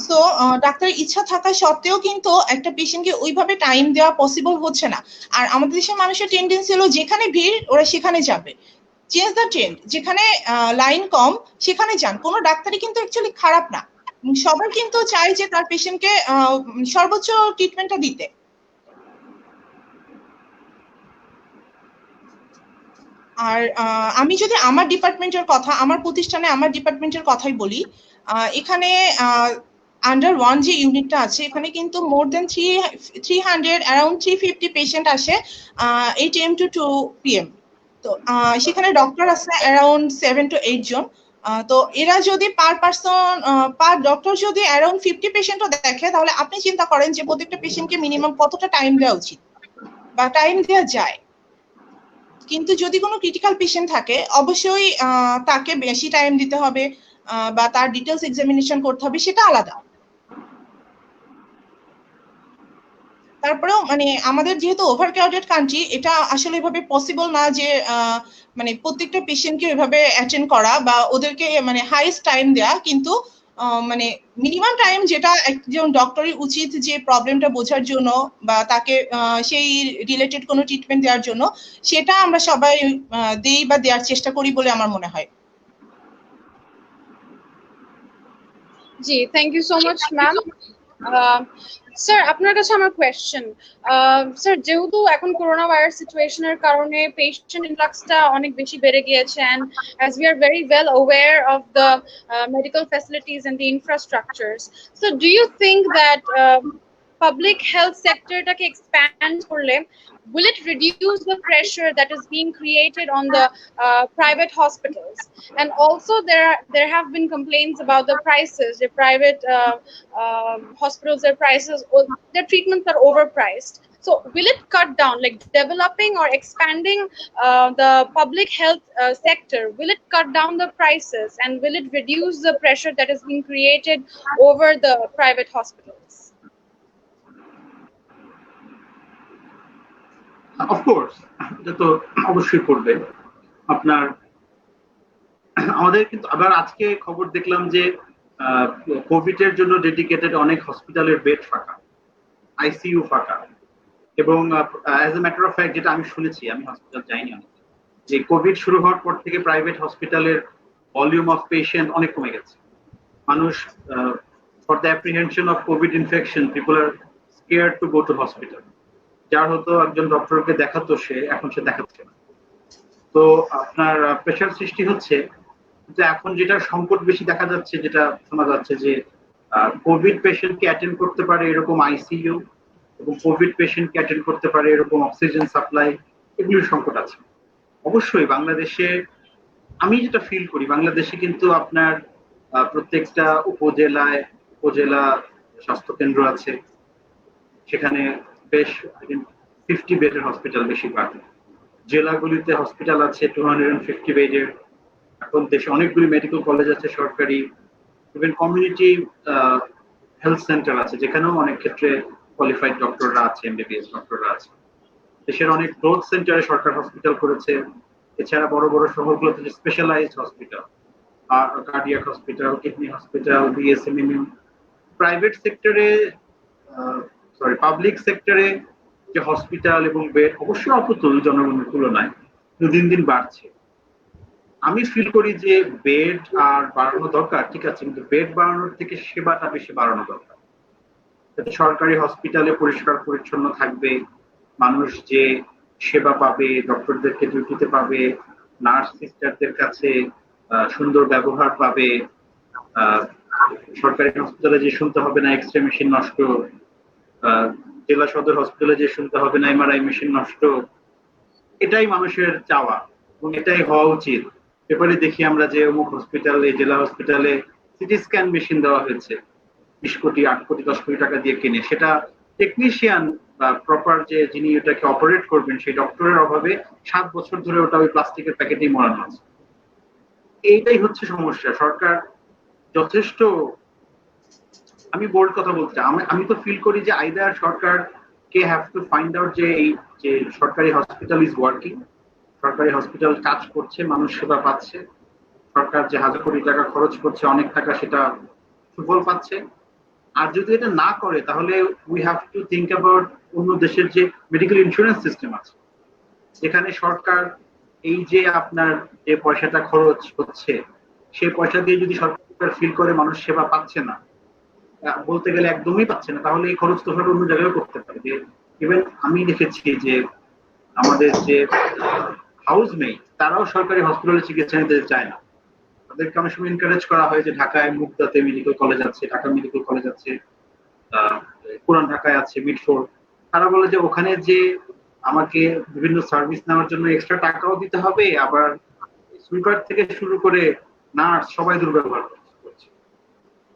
সো ডাক্তারের ইচ্ছা থাকা সত্ত্বেও কিন্তু একটা পেশেন্টকে ওইভাবে টাইম দেওয়া পসিবল হচ্ছে না। আর আমাদের দেশের মানুষের টেন্ডেন্সি হলো যেখানে ভিড় ওরা সেখানে যাবে। চেঞ্জ দ্য ট্রেন্ড, যেখানে লাইন কম সেখানে যান। কোনো ডাক্তারই কিন্তু অ্যাকচুয়ালি খারাপ না, সবাই কিন্তু চায় যে তার পেশেন্টকে সর্বোচ্চ ট্রিটমেন্টটা দিতে। আর আমি যদি আমার ডিপার্টমেন্টের কথা, আমার প্রতিষ্ঠানে আমার ডিপার্টমেন্টের কথাই বলি, এখানে আন্ডার ওয়ান যে ইউনিটটা আছে এখানে কিন্তু মোর দেন 300 অ্যারাউন্ড 350 পেশেন্ট আসে 8 AM to 2 PM। তো সেখানে ডক্টর আছে অ্যারাউন্ড 7 to 8 জন। তো এরা যদি পার পার্সন পার ডক্টর যদি অ্যারাউন্ড 50 পেশেন্টও দেখে, তাহলে আপনি চিন্তা করেন যে প্রত্যেকটা পেশেন্টকে মিনিমাম কতটা টাইম দেওয়া উচিত বা টাইম দেওয়া যায়। কিন্তু যদি কোনো ক্রিটিক্যাল পেশেন্ট থাকে অবশ্যই তাকে বেশি টাইম দিতে হবে বা তার ডিটেলস এক্সামিনেশন করতে হবে, সেটা আলাদা। তারপরেও মানে আমাদের যেহেতু ওভার ক্রাউডেড কান্ট্রি, এটা আসলে এভাবে পসিবল না যে মানে প্রত্যেকটা পেশেন্টকে এভাবে অ্যাটেন্ড করা বা ওদেরকে মানে হাইয়েস্ট টাইম দেয়া। কিন্তু মানে মিনিমাম টাইম যেটা একজন ডক্টরের উচিত যে প্রবলেমটা বোঝার জন্য বা তাকে সেই রিলেটেড কোনো ট্রিটমেন্ট দেওয়ার জন্য, সেটা আমরা সবাই দেই বা দেওয়ার চেষ্টা করি বলে আমার মনে হয়। জি, thank you so much ma'am. Sir, আপনার কাছে আমার কোয়েশ্চেন। স্যার, যেহেতু এখন করোনা ভাইরাস সিচুয়েশনের কারণে পেশেন্ট ইনফ্লাক্সটা অনেক বেশি বেড়ে গিয়েছে, and as we are very well aware of the medical facilities and the infrastructures, so do you think that public health sectorটাকে expand করলে will it reduce the pressure that is being created on the private hospitals? And also there have been complaints about the prices. The private hospitals, their prices, their treatments are overpriced. So will it cut down, like developing or expanding the public health sector, will it cut down the prices and will it reduce the pressure that is being created over the private hospitals? Of course, এটা তো অবশ্যই করবে। আপনার আমাদের কিন্তু আবার আজকে খবর দেখলাম যে কোভিড এর জন্য ডেডিকেটেড অনেক হসপিটালের বেড ফাঁকা, আইসিইউ ফাঁকা, এবং as a matter of fact যেটা আমি শুনেছি, আমি হসপিটাল যাইনি অনেক, যে কোভিড শুরু হওয়ার পর থেকে প্রাইভেট হসপিটালের ভলিউম অফ পেশেন্ট অনেক কমে গেছে। মানুষ for the apprehension of covid infection people are scared to go to hospital. যার হতো একজন ডক্টরকে দেখাতো, সে এখন সে দেখাচ্ছে না। তো আপনার প্রেশার সৃষ্টি হচ্ছে। কিন্তু এখন যেটা সংকট বেশি দেখা যাচ্ছে, যেটা শোনা যাচ্ছে যে কোভিড পেশেন্টকে অ্যাটেন্ড করতে পারে এরকম আইসিইউ এবং কোভিড পেশেন্টকে অ্যাটেন্ড করতে পারে এরকম অক্সিজেন সাপ্লাই, এগুলির সংকট আছে। অবশ্যই বাংলাদেশে আমি যেটা ফিল করি, বাংলাদেশে কিন্তু আপনার প্রত্যেকটা উপজেলা স্বাস্থ্য কেন্দ্র আছে, সেখানে বেশ 50 বেডের হসপিটাল বেশিরভাগ। জেলাগুলিতে হসপিটাল আছে 250 বেডের। এখন দেশে অনেকগুলি মেডিকেল কলেজ আছে সরকারি, ইভেন কমিউনিটি হেলথ সেন্টার আছে, যেখানেও অনেক ক্ষেত্রে কোয়ালিফাইড ডক্টররা আছে, এমবিবিএস ডক্টররা আছে। দেশের অনেক গ্রোথ সেন্টারে সরকার হসপিটাল করেছে। এছাড়া বড় বড় শহরগুলোতে যে specialised hospital, cardiac hospital, kidney hospital, BSMM, private সেক্টরে পাবলিক সেক্টরে যে হসপিটাল এবং বেড অবশ্যই অপ্রতুল জনগণের তুলনায়, দিন দিন বাড়ছে। আমি ফিল করি যে বেড আর বাড়ানো দরকার, ঠিক আছে, কিন্তু বেড বাড়ানোর থেকে সেবাটা বেশি বাড়ানো দরকার। যাতে সরকারি হসপিটালে পরিষ্কার পরিচ্ছন্ন থাকবে, মানুষ যে সেবা পাবে, ডক্টরদেরকে ডিউটিতে পাবে, নার্স সিস্টারদের কাছে সুন্দর ব্যবহার পাবে, সরকারি হসপিটালে যে শুনতে হবে না এক্স রে মেশিন নষ্ট, জেলা সদর হসপিটালে যে শুনতে হবে না এমআরআই মেশিন নষ্ট, এটাই মানুষের চাওয়া এবং এটাই হওয়া উচিত। পেপারে দেখি আমরা যে অমুক হসপিটালে, জেলা হসপিটালে সিটি স্ক্যান মেশিন দেওয়া হয়েছে 20 কোটি, 8 কোটি, 10 কোটি টাকা দিয়ে কিনে। সেটা টেকনিশিয়ান বা প্রপার যে যিনি এটাকে অপারেট করবেন সেই ডক্টরের অভাবে 7 বছর ধরে ওটা ওই প্লাস্টিকের প্যাকেটেই মরানো আছে। এইটাই হচ্ছে সমস্যা। সরকার যথেষ্ট, আমি বোল্ড কথা বলতে চাই, আমি তো ফিল করি যে either Sarkar K have to find out যে এই যে সরকারি হসপিটাল ইজ ওয়ার্কিং, সরকারি হসপিটাল কাজ করছে, মানুষ সেবা পাচ্ছে, সরকার যে হাজার কোটি টাকা খরচ করছে অনেক টাকা সেটা সুফল পাচ্ছে। আর যদি এটা না করে তাহলে we have to think about অন্য দেশের যে মেডিকেল ইন্স্যুরেন্স সিস্টেম আছে, যেখানে সরকার এই যে আপনার যে পয়সাটা খরচ হচ্ছে সেই পয়সা দিয়ে যদি সরকার ফিল করে মানুষ সেবা পাচ্ছে না, বলতে গেলে একদমই পাচ্ছে না, তাহলে এই খরচ তো সরকার অন্য জায়গায় করতে পারে। যে ইভেন আমি দেখেছি যে আমাদের যে হাউসমেট তারাও সরকারি হসপিটালে চিকিৎসা নিতে চায় না। তাদেরকে অনেক সময় এনকারেজ করা হয় যে ঢাকায় মুগদাতে মেডিকেল কলেজ আছে, ঢাকা মেডিকেল কলেজ আছে, পুরান ঢাকায় আছে মিডফোর্ড। তারা বলে যে ওখানে যে আমাকে বিভিন্ন সার্ভিস নেওয়ার জন্য এক্সট্রা টাকাও দিতে হবে, আবার সুইপার থেকে শুরু করে নার্স সবাই দুর্ব্যবহার করছে।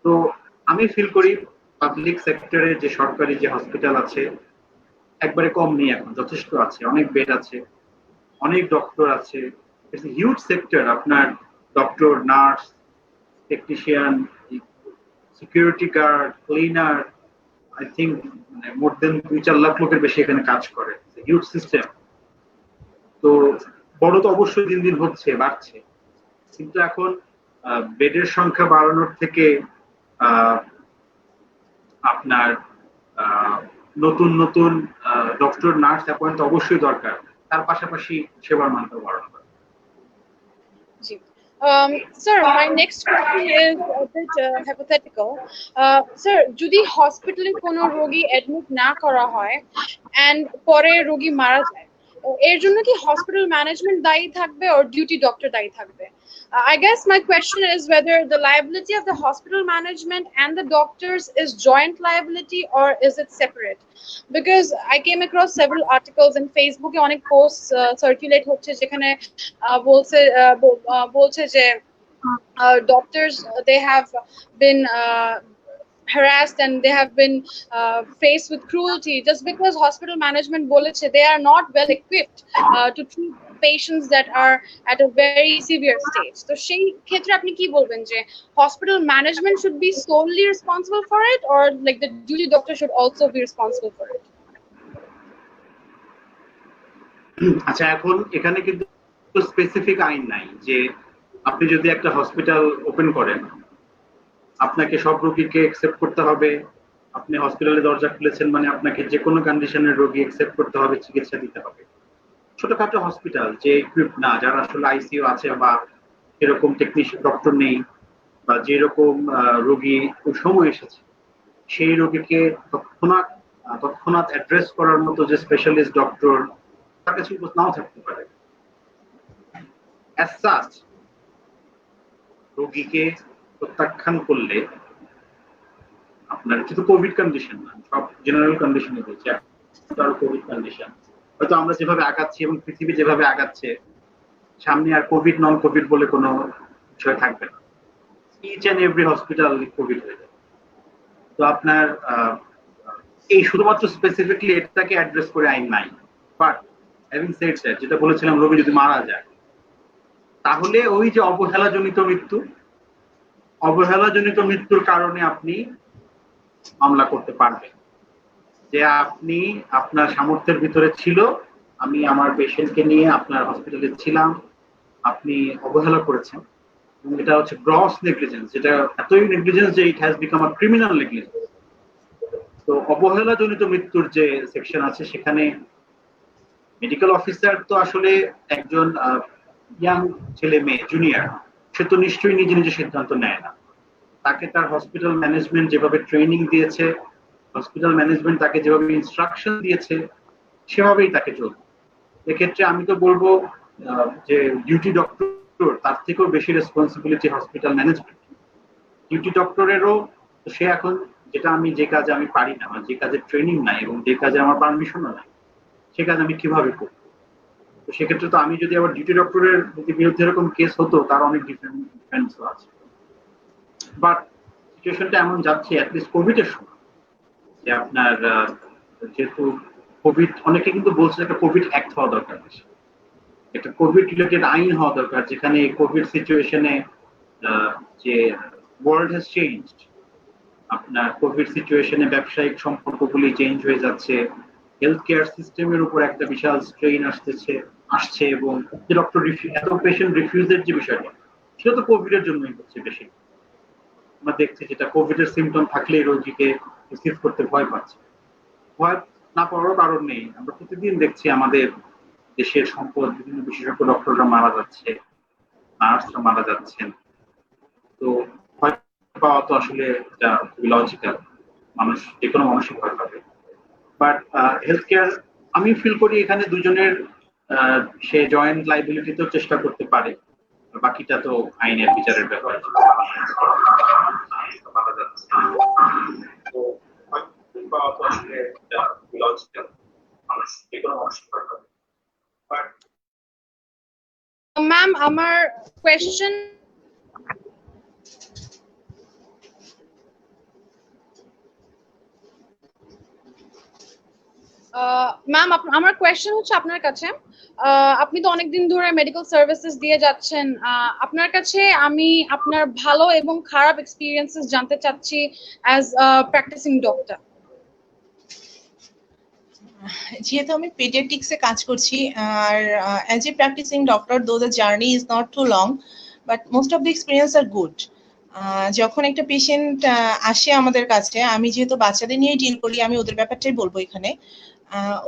তো আমি ফিল করি পাবলিক সেক্টরে যে সরকারি যে হসপিটাল আছে একবারে কম নেই, এখন যথেষ্ট আছে, অনেক বেড আছে, অনেক ডক্টর আছে, ইটস এ হিউজ সেক্টর। আপনার doctor, nurse, technician, security guard, cleaner, I think more than 2-4 lakh লোকের বেশি এখানে কাজ করে, হিউজ সিস্টেম। তো বড় তো অবশ্যই দিন দিন হচ্ছে, বাড়ছে, কিন্তু এখন বেডের সংখ্যা বাড়ানোর থেকে আপনার নতুন নতুন ডক্টর, নার্স অ্যাপয়েন্ট অবশ্যই দরকার, তার পাশাপাশি সেবার মানটা বাড়ানো দরকার। Sir, my next question is a bit hypothetical. Sir, যদি হসপিটালে কোনো রোগী অ্যাডমিট না করা হয় and পরে রোগী মারা যায়, এর জন্য কি হসপিটাল ম্যানেজমেন্ট দায়ী থাকবে or ডিউটি ডক্টর দায়ী থাকবে? I guess my question is whether the liability of the hospital management and the doctors is joint liability or is it separate? Because I came across several articles in Facebook e onek posts circulate hocche jekhane bolche je doctors they have been harassed and they have been faced with cruelty just because hospital management boleche they are not well equipped to treat patients that are at a very severe stage. So সেই ক্ষেত্রে আপনি কি বলবেন যে hospital management should be solely responsible for it, or like the duty doctor should also be responsible for it? আচ্ছা, এখন এখানে কিন্তু স্পেসিফিক আইন নাই যে আপনি যদি একটা হসপিটাল ওপেন করেন আপনাকে সব রোগীকে অ্যাকসেপ্ট করতে হবে, আপনি হসপিটালে দরজা খুলেছেন মানে আপনাকে যে কোনো কন্ডিশনের রোগী অ্যাকসেপ্ট করতে হবে, চিকিৎসা দিতে হবে। ছোটখাটো হসপিটাল যে ইকুইপ না, যারা আসলে আইসিইউ আছে বা এরকম টেকনিশিয়ান ডক্টর নেই বা যেরকম রোগী ওই সময় এসেছে সেই রোগীকে তৎক্ষণাৎ অ্যাড্রেস করার মতো যে স্পেশালিস্ট ডক্টর তার কাছে নাও থাকতে পারে। অ্যাজ সাচ রোগীকে প্রত্যাখ্যান করলে আপনার শুধু কোভিড কন্ডিশন না, সব জেনারেল কন্ডিশনে বলছি, কোভিড কন্ডিশন হয়তো আমরা যেভাবে আগাচ্ছি এবং পৃথিবী যেভাবে আগাচ্ছে সামনে আর কোভিড নন কোভিড বলে কোনো বিষয় থাকবে না, each and every hospital covid হয়ে যাবে। তো আপনার এই শুধুমাত্র স্পেসিফিকলি এটাকে অ্যাড্রেস করে আইন নাই, বাট হ্যাভিং সেড দ্যাট, যেটা বলেছিলাম রোগী যদি মারা যায় তাহলে ওই যে অবহেলাজনিত মৃত্যুর কারণে আপনি মামলা করতে পারবেন যে আপনি আপনার সামর্থ্যের ভিতরে ছিল, আমি আমার পেশেন্টকে নিয়ে আপনার হসপিটালে ছিলাম, আপনি অবহেলা করেছেন, এবং এটা হচ্ছে গ্রস নেগলিজেন্স, যেটা এতই নেগলিজেন্স যে it has become a criminal negligence. তো অবহেলাজনিত মৃত্যুর যে সেকশন আছে সেখানে মেডিকেল অফিসার তো আসলে একজন ইয়াং ছেলে মেয়ে জুনিয়র, সে তো নিশ্চয়ই নিজে নিজে সিদ্ধান্ত নেয় না, তাকে তার হসপিটাল ম্যানেজমেন্ট যেভাবে ট্রেনিং দিয়েছে, হসপিটাল ম্যানেজমেন্ট তাকে যেভাবে ইনস্ট্রাকশন দিয়েছে সেভাবেই তাকে চলবে। এক্ষেত্রে আমি তো বলবো যে ডিউটি ডক্টর তার থেকেও বেশি রেসপন্সিবিলিটি হসপিটাল ম্যানেজমেন্ট। ডিউটি ডক্টরেরও সে এখন যে কাজে আমি পারি না, যে কাজে ট্রেনিং নাই এবং যে কাজে আমার পারমিশনও নাই, সে কাজ আমি কিভাবে করবো? তো সেক্ষেত্রে তো আমি যদি আবার ডিউটি ডক্টরের বিরুদ্ধে এরকম কেস হতো তার অনেক ডিফারেন্সও আছে। বাট সিচুয়েশনটা এমন যাচ্ছে অ্যাটলিস্ট কোভিড এর সময় যে আপনার যেহেতু কোভিড, অনেকে কিন্তু বলছে একটা কোভিড অ্যাক্ট হওয়া দরকার, একটা কোভিড রিলেটেড আইন হওয়া দরকার যেখানে কোভিড সিচুয়েশনে যে ওয়ার্ল্ড হ্যাজ চেঞ্জড, আপনার কোভিড সিচুয়েশনে ব্যবসায়িক সম্পর্কগুলি চেঞ্জ হয়ে যাচ্ছে, হেলথ কেয়ার সিস্টেমের উপর একটা বিশাল স্ট্রেইন আসছে এবং যে ডক্টর এত পেশেন্ট রিফিউজের যে বিষয়টা সেটা তো কোভিড এর জন্যই হচ্ছে বেশি। আমরা দেখছি যেটা কোভিড এর সিমটম থাকলেই রোগীকে রিসিভ করতে ভয় পাচ্ছে। ভয় না পাওয়ারও কারণ নেই, আমরা প্রতিদিন দেখছি আমাদের দেশের সম্পদ বিভিন্ন বিশেষজ্ঞ ডক্টররা মারা যাচ্ছে, নার্সরা মারা যাচ্ছেন। তো ভয় পাওয়া তো আসলে এটা খুবই লজিক্যাল, মানুষ যে কোনো মানুষই ভয় পাবে। বাট হেলথ কেয়ার আমি ফিল করি এখানে দুজনের সে জয়েন্ট লাইবিলিটিতেও চেষ্টা করতে পারে, বাকিটা তো আইনের বিচারের ব্যাপার। ম্যাম আমার কোয়েশ্চেন ম্যাম আমার কোয়েশ্চেন হচ্ছে আপনার কাছে, আপনি তো অনেকদিন ধরে মেডিকেল সার্ভিসেস দিয়ে যাচ্ছেন, আপনার কাছে আমি আপনার ভালো এবং খারাপ এক্সপিরিয়েন্সেস জানতে চাচ্ছি অ্যাজ প্র্যাকটিসিং ডক্টর। যেহেতু আমি পেডিয়াট্রিক্সে কাজ করছি আর as a practicing doctor, though the journey is not too long but most of the experience are good. যখন একটা পেশেন্ট আসে আমাদের কাছে, আমি যেহেতু বাচ্চাদের নিয়ে ডিল করি আমি ওদের ব্যাপারটাই বলবো এখানে।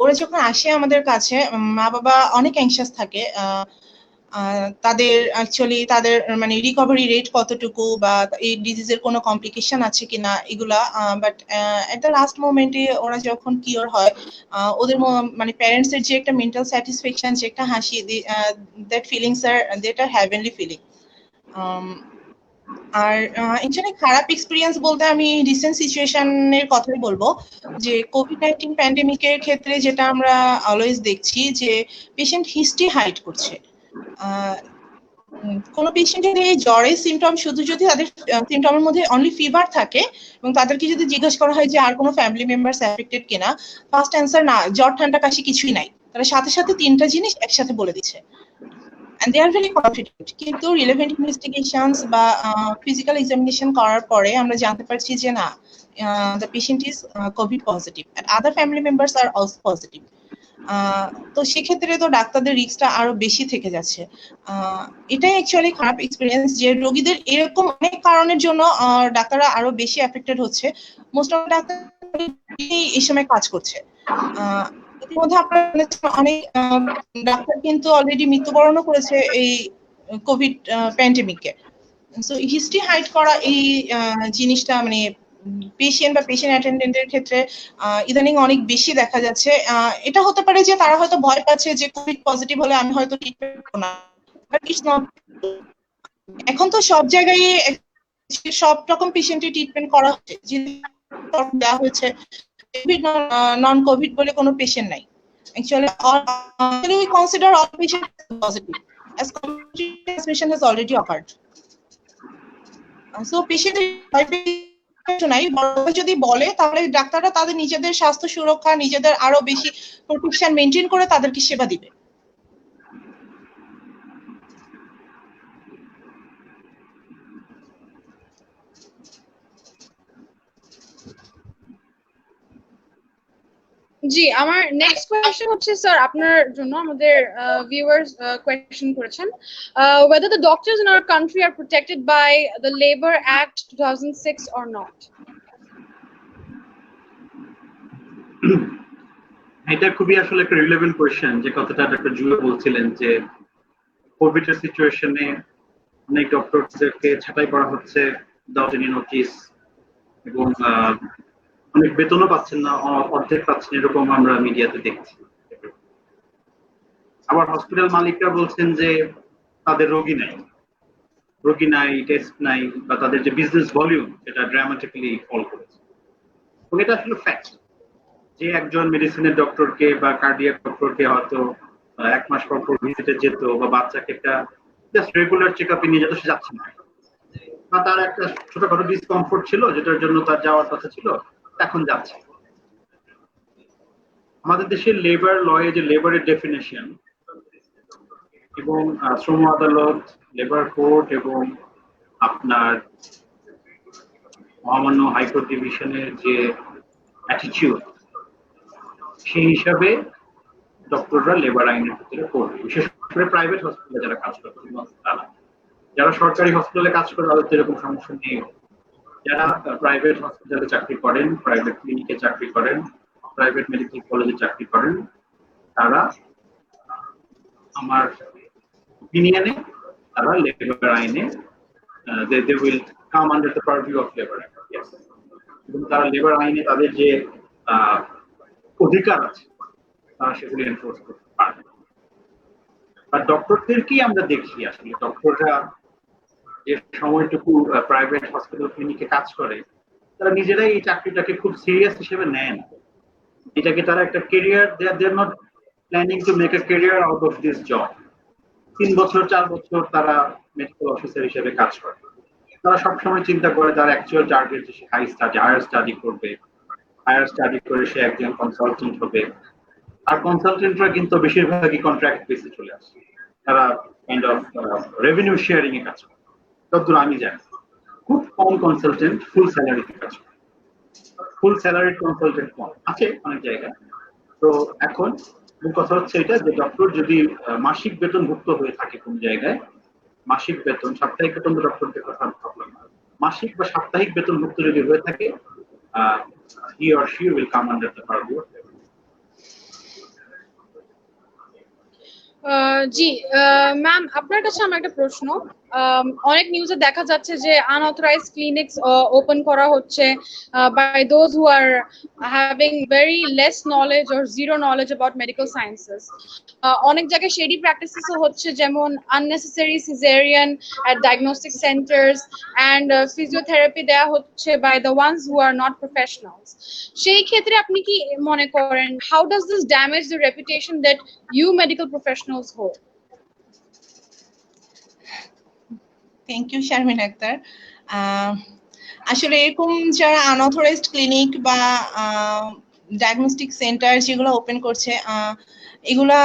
ওরা যখন আসে আমাদের কাছে, মা বাবা অনেক অ্যাংশাস থাকে তাদের অ্যাকচুয়ালি তাদের মানে রিকভারি রেট কতটুকু বা এই ডিজিজের কোনো কমপ্লিকেশন আছে কিনা এগুলা, বাট এট দ্য লাস্ট মোমেন্টে ওরা যখন কিওর হয় ওদের মানে প্যারেন্টস এর যে একটা মেন্টাল স্যাটিসফ্যাকশন, যে একটা হাসি, দ্যাট ফিলিংস আর দ্যাট আর হ্যাভেনলি ফিলিং। আর এখানে খারাপ এক্সপিরিয়েন্স বলতে আমি রিসেন্ট সিচুয়েশনের কথাই বলবো যে কোভিড-19 প্যান্ডেমিকের ক্ষেত্রে যেটা আমরা অলওয়েজ দেখছি যে পেশেন্ট হিস্ট্রি হাইড করছে। কোনো পেশেন্টের এই জ্বরের সিমটম শুধু যদি তাদের সিমটমের মধ্যে অনলি ফিভার থাকে এবং তাদেরকে যদি জিজ্ঞেস করা হয় যে আর কোনো ফ্যামিলি মেম্বারস অ্যাফেক্টেড কিনা, ফার্স্ট অ্যান্সার না, জ্বর ঠান্ডা কাশি কিছুই নাই। তারা সাথে সাথে তিনটা জিনিস একসাথে বলে দিচ্ছে and they are very confident. কিন্তু relevant investigations বা physical examination করার পরে আমরা জানতে পারছি যে না, the patient is COVID positive and other family members are also positive. তো সেক্ষেত্রে তো ডাক্তারদের রিস্কটা আরো বেশি থেকে যাচ্ছে। এটাই অ্যাকচুয়ালি খারাপ এক্সপিরিয়েন্স যে রোগীদের এরকম অনেক কারণের জন্য ডাক্তাররা আরো বেশি এফেক্টেড হচ্ছে। মোস্ট অফ ডাক্তার এই সময় কাজ করছে। ইতিমধ্যে আপনারা অনেক ডাক্তার কিন্তু অলরেডি মৃত্যুবরণও করেছে এই কোভিড প্যান্ডেমিকে। সো হিস্ট্রি হাইড করা এই জিনিসটা মানে পেশেন্ট বা পেশেন্ট অ্যাটেন্ডেন্টের ক্ষেত্রে ইদানিং অনেক বেশি দেখা যাচ্ছে। এটা হতে পারে যে তারা হয়তো ভয় পাচ্ছে যে কোভিড পজিটিভ হলে আমি হয়তো ট্রিটমেন্ট করব না, বাট ইটস নট। এখন তো সব জায়গায় সব রকম পেশেন্টের ট্রিটমেন্ট করা হচ্ছে, দেওয়া হয়েছে। কোভিড নন কোভিড বলে কোনো পেশেন্ট নাই। Actually, we consider all patients positive as transmission has already occurred. So patient নাই, যদি বলে তাহলে ডাক্তাররা তাদের নিজেদের স্বাস্থ্য সুরক্ষা, নিজেদের আরো বেশি প্রোটেকশন মেনটেন করে তাদেরকে সেবা দিবে। জি, আমার নেক্সট কোয়েশ্চেন হচ্ছে স্যার আপনার জন্য, আমাদের ভিউয়ার্স কোয়েশ্চেন করেছেন, whether the doctors in our country are protected by the Labor Act 2006 or not. এটা খুবই আসলে একটা রিলেভেন্ট কোয়েশ্চেন, যে কথাটা ডক্টর জুয়ে বলছিলেন যে কোভিড এর সিচুয়েশনে অনেক ডক্টরদেরকে ছাঁটাই করা হচ্ছে উইদাউট এনি নোটিস, এবং অনেক বেতনও পাচ্ছেন না, অর্ধেক পাচ্ছেন, এরকম আমরা মিডিয়াতে দেখছি। আবার হসপিটাল মালিকরা বলছেন যে তাদের রোগী নাই, টেস্ট নাই, বা তাদের যে বিজনেস ভলিউম সেটা ড্রামাটিক্যালি ফল করেছে। এবং এটা আসলে ফ্যাক্ট যে একজন মেডিসিনের ডক্টরকে বা কার্ডিয়াক ডক্টরকে হয়তো 1 মাস পর ভিজিটে যেত, বা বাচ্চাকে একটা জাস্ট রেগুলার চেক আপে নিয়ে যেত, সে যাচ্ছে না, বা তার একটা ছোটখাটো ডিসকমফোর্ট ছিল যেটার জন্য তার যাওয়ার কথা ছিল, এখন যাচ্ছে। আমাদের দেশের লেবার লয়ে যে লেবারের ডেফিনেশন এবং শ্রম আদালত, লেবার কোর্ট এবং আপনার মহামান্য হাইকোর্ট ডিভিশনের যে অ্যাটিটিউড, সেই হিসাবে ডক্টররা লেবার আইনের ভিতরে পড়বে, বিশেষ করে প্রাইভেট হসপিটালে যারা কাজ করে। যারা সরকারি হসপিটালে কাজ করে তাদের এরকম সমস্যা নেই। যারা প্রাইভেট হসপিটালে চাকরি করেন, প্রাইভেট ক্লিনিকে চাকরি করেন, প্রাইভেট মেডিকেল কলেজে চাকরি করেন, তারা আমার ওপিনিয়নে তারা লেবার আইনে they will come under the purview of labor act, yes. এবং তারা লেবার আইনে তাদের যে অধিকার আছে তারা সেগুলি এনফোর্স করতে পারবে। আর ডক্টরদেরকেই আমরা দেখি আসলে ডক্টররা যে সময়টুকু প্রাইভেট হসপিটাল ক্লিনিকে কাজ করে, তারা নিজেরাই এই চাকরিটাকে খুব সিরিয়াস হিসেবে নেন। এটাকে তারা একটা career, they are not planning to make a career out of this job. 3 বছর 4 বছর তারা মেডিকেল অফিসার হিসেবে কাজ করে। তারা সবসময় চিন্তা করে তার অ্যাকচুয়াল টার্গেট যে হায়ার স্টাডি করবে, হায়ার স্টাডি করে সে একজন কনসালটেন্ট হবে। আর কনসালটেন্টরা কিন্তু বেশিরভাগই কন্ট্রাক্ট বেসে চলে আসে, তারা কাইন্ড অফ রেভিনিউ শেয়ারিং এ কাজ করে। যতদূর আমি জানি খুব কম কনসালটেন্ট ফুল স্যালারিতে কাজ করে, ফুল স্যালারিড কনসালটেন্ট কম আছে অনেক জায়গায়। তো এখন মূল কথা হচ্ছে এটা যে ডক্টর যদি মাসিক বেতনভুক্ত হয়ে থাকে কোন জায়গায়, মাসিক বেতন, সাপ্তাহিক বেতন তো ডক্টরদের কথা ভাবলাম না, মাসিক বা সাপ্তাহিক বেতনভুক্ত যদি হয়ে থাকে, he or she will come under the purview of labor. G ma'am, আপনার কাছে আমার একটা প্রশ্ন। অনেক নিউজে দেখা যাচ্ছে যে আনঅথরাইজড ক্লিনিকস ওপেন করা হচ্ছে by those who are having very less knowledge or zero knowledge about medical sciences. অনেক জায়গায় শেডি প্র্যাকটিসেসও হচ্ছে, যেমন unnecessary caesarean at diagnostic centres and physiotherapy দেওয়া হচ্ছে by the ones who are not professionals. সেই ক্ষেত্রে আপনি কি মনে করেন, how does this damage the reputation that you medical professionals hold? Thank you Sharmin Akter. আসলে এরকম যারা আনঅথরাইজড ক্লিনিক বা ডায়াগনস্টিক সেন্টার যেগুলো ওপেন করছে, এগুলা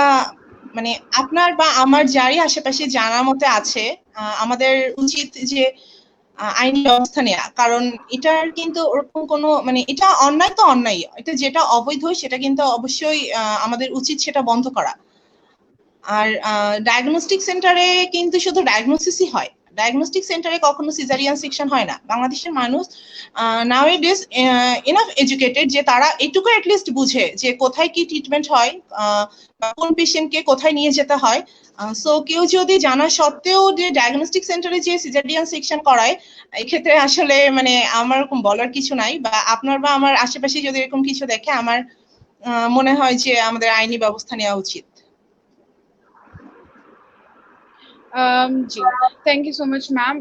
মানে আপনার বা আমার যারই আশেপাশে জানার মতে আছে, আমাদের উচিত যে আইনি ব্যবস্থা নেওয়া। কারণ এটার কিন্তু ওরকম কোনো মানে এটা অন্যায় তো অন্যায়, এটা যেটা অবৈধ সেটা কিন্তু অবশ্যই আমাদের উচিত সেটা বন্ধ করা। আর ডায়াগনস্টিক সেন্টারে কিন্তু শুধু ডায়াগনোসিসই হয়, ডায়াগনস্টিক সেন্টারে কখনো সিজারিয়ান সেকশন হয় না। বাংলাদেশের মানুষ নাওএডেজ এনাফ এডুকেটেড যে তারা এটুকু অ্যাটলিস্ট বুঝে যে কোথায় কি ট্রিটমেন্ট হয়, কোন পেশেন্টকে কোথায় নিয়ে যেতে হয়। সো কেউ যদি জানা সত্ত্বেও যে ডায়াগনস্টিক সেন্টারে যে সিজারিয়ান সেকশন করায়, এক্ষেত্রে আসলে মানে আমার এরকম বলার কিছু নাই। বা আপনার বা আমার আশেপাশে যদি এরকম কিছু দেখে, আমার মনে হয় যে আমাদের আইনি ব্যবস্থা নেওয়া উচিত। Thank you so much, ma'am.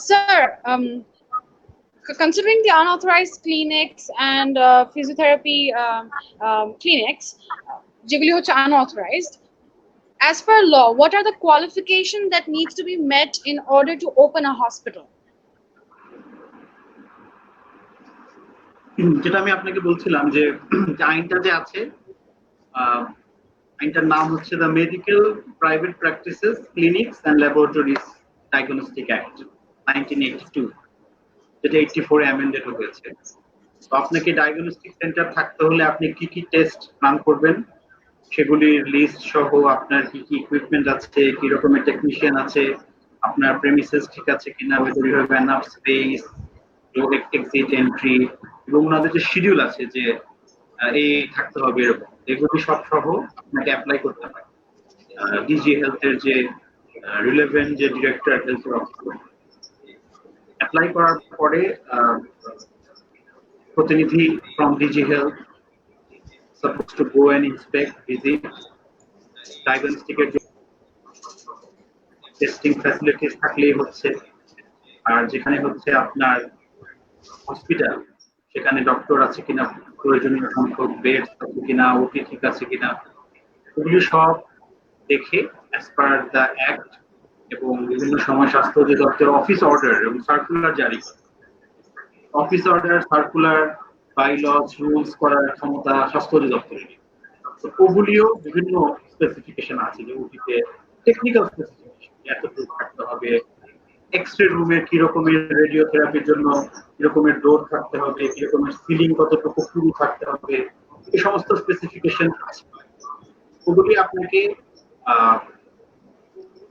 Sir, considering the unauthorized clinics and physiotherapy clinics, যেগুলি হচ্ছে unauthorized, as per law, what are the qualifications that needs to be met in order to open a hospital? যেটা আমি আপনাকে বলছিলাম যে আইনটা যে আছে, আইনটার নাম হচ্ছে the medical private practices clinics and laboratories diagnostic act 1982, যেটা 84 অ্যামেন্ডেড হয়েছে। তো আপনাকে ডায়াগনস্টিক সেন্টার থাকতে হলে আপনি কি কি টেস্ট রান করবেন সেগুলির লিস্ট সহ, আপনার কি কি ইকুইপমেন্ট আছে, কি রকমের টেকনিশিয়ান আছে, আপনার প্রেমিসেস ঠিক আছে কিনা, whether you have enough space, low exit entry, এবং ওনাদের যে শিডিউল আছে যে এই থাকতে হবে এরকম, এগুলি সব সহ আপনাকে অ্যাপ্লাই করতে হয় ডিজি হেলথের যে রিলেভেন্ট যে ডিরেক্টর হেলথ অফিসার। অ্যাপ্লাই করার পরে প্রতিনিধি from DG health supposed to go and inspect, visit, diagnostic testing facilities থাকলেই হচ্ছে। আর যেখানে হচ্ছে আপনার হসপিটাল, সেখানে ডক্টর আছে কিনা, প্রয়োজনীয় সংখ্যক বেড আছে কিনা, ওটি ঠিক আছে কিনা, এগুলি সব দেখে অ্যাজ পার দ্য অ্যাক্ট এবং বিভিন্ন সময় স্বাস্থ্য অধিদপ্তর অফিস অর্ডার এবং সার্কুলার জারি করে। অফিস অর্ডার, সার্কুলার, বাইলস, রুলস করার ক্ষমতা স্বাস্থ্য অধিদপ্তরের। ওগুলিও বিভিন্ন স্পেসিফিকেশন আছে, যে ওটিতে টেকনিক্যাল স্পেসিফিকেশন, এতটুকু থাকতে হবে, এক্স-রে রুমে কি রকমের রেডিওথেরাপির জন্য কি রকমের ডোর থাকতে হবে, কি রকমের সিলিং কতটুকু পুরু থাকতে হবে, এই সমস্ত স্পেসিফিকেশন আছে। ওগুলি আপনাকে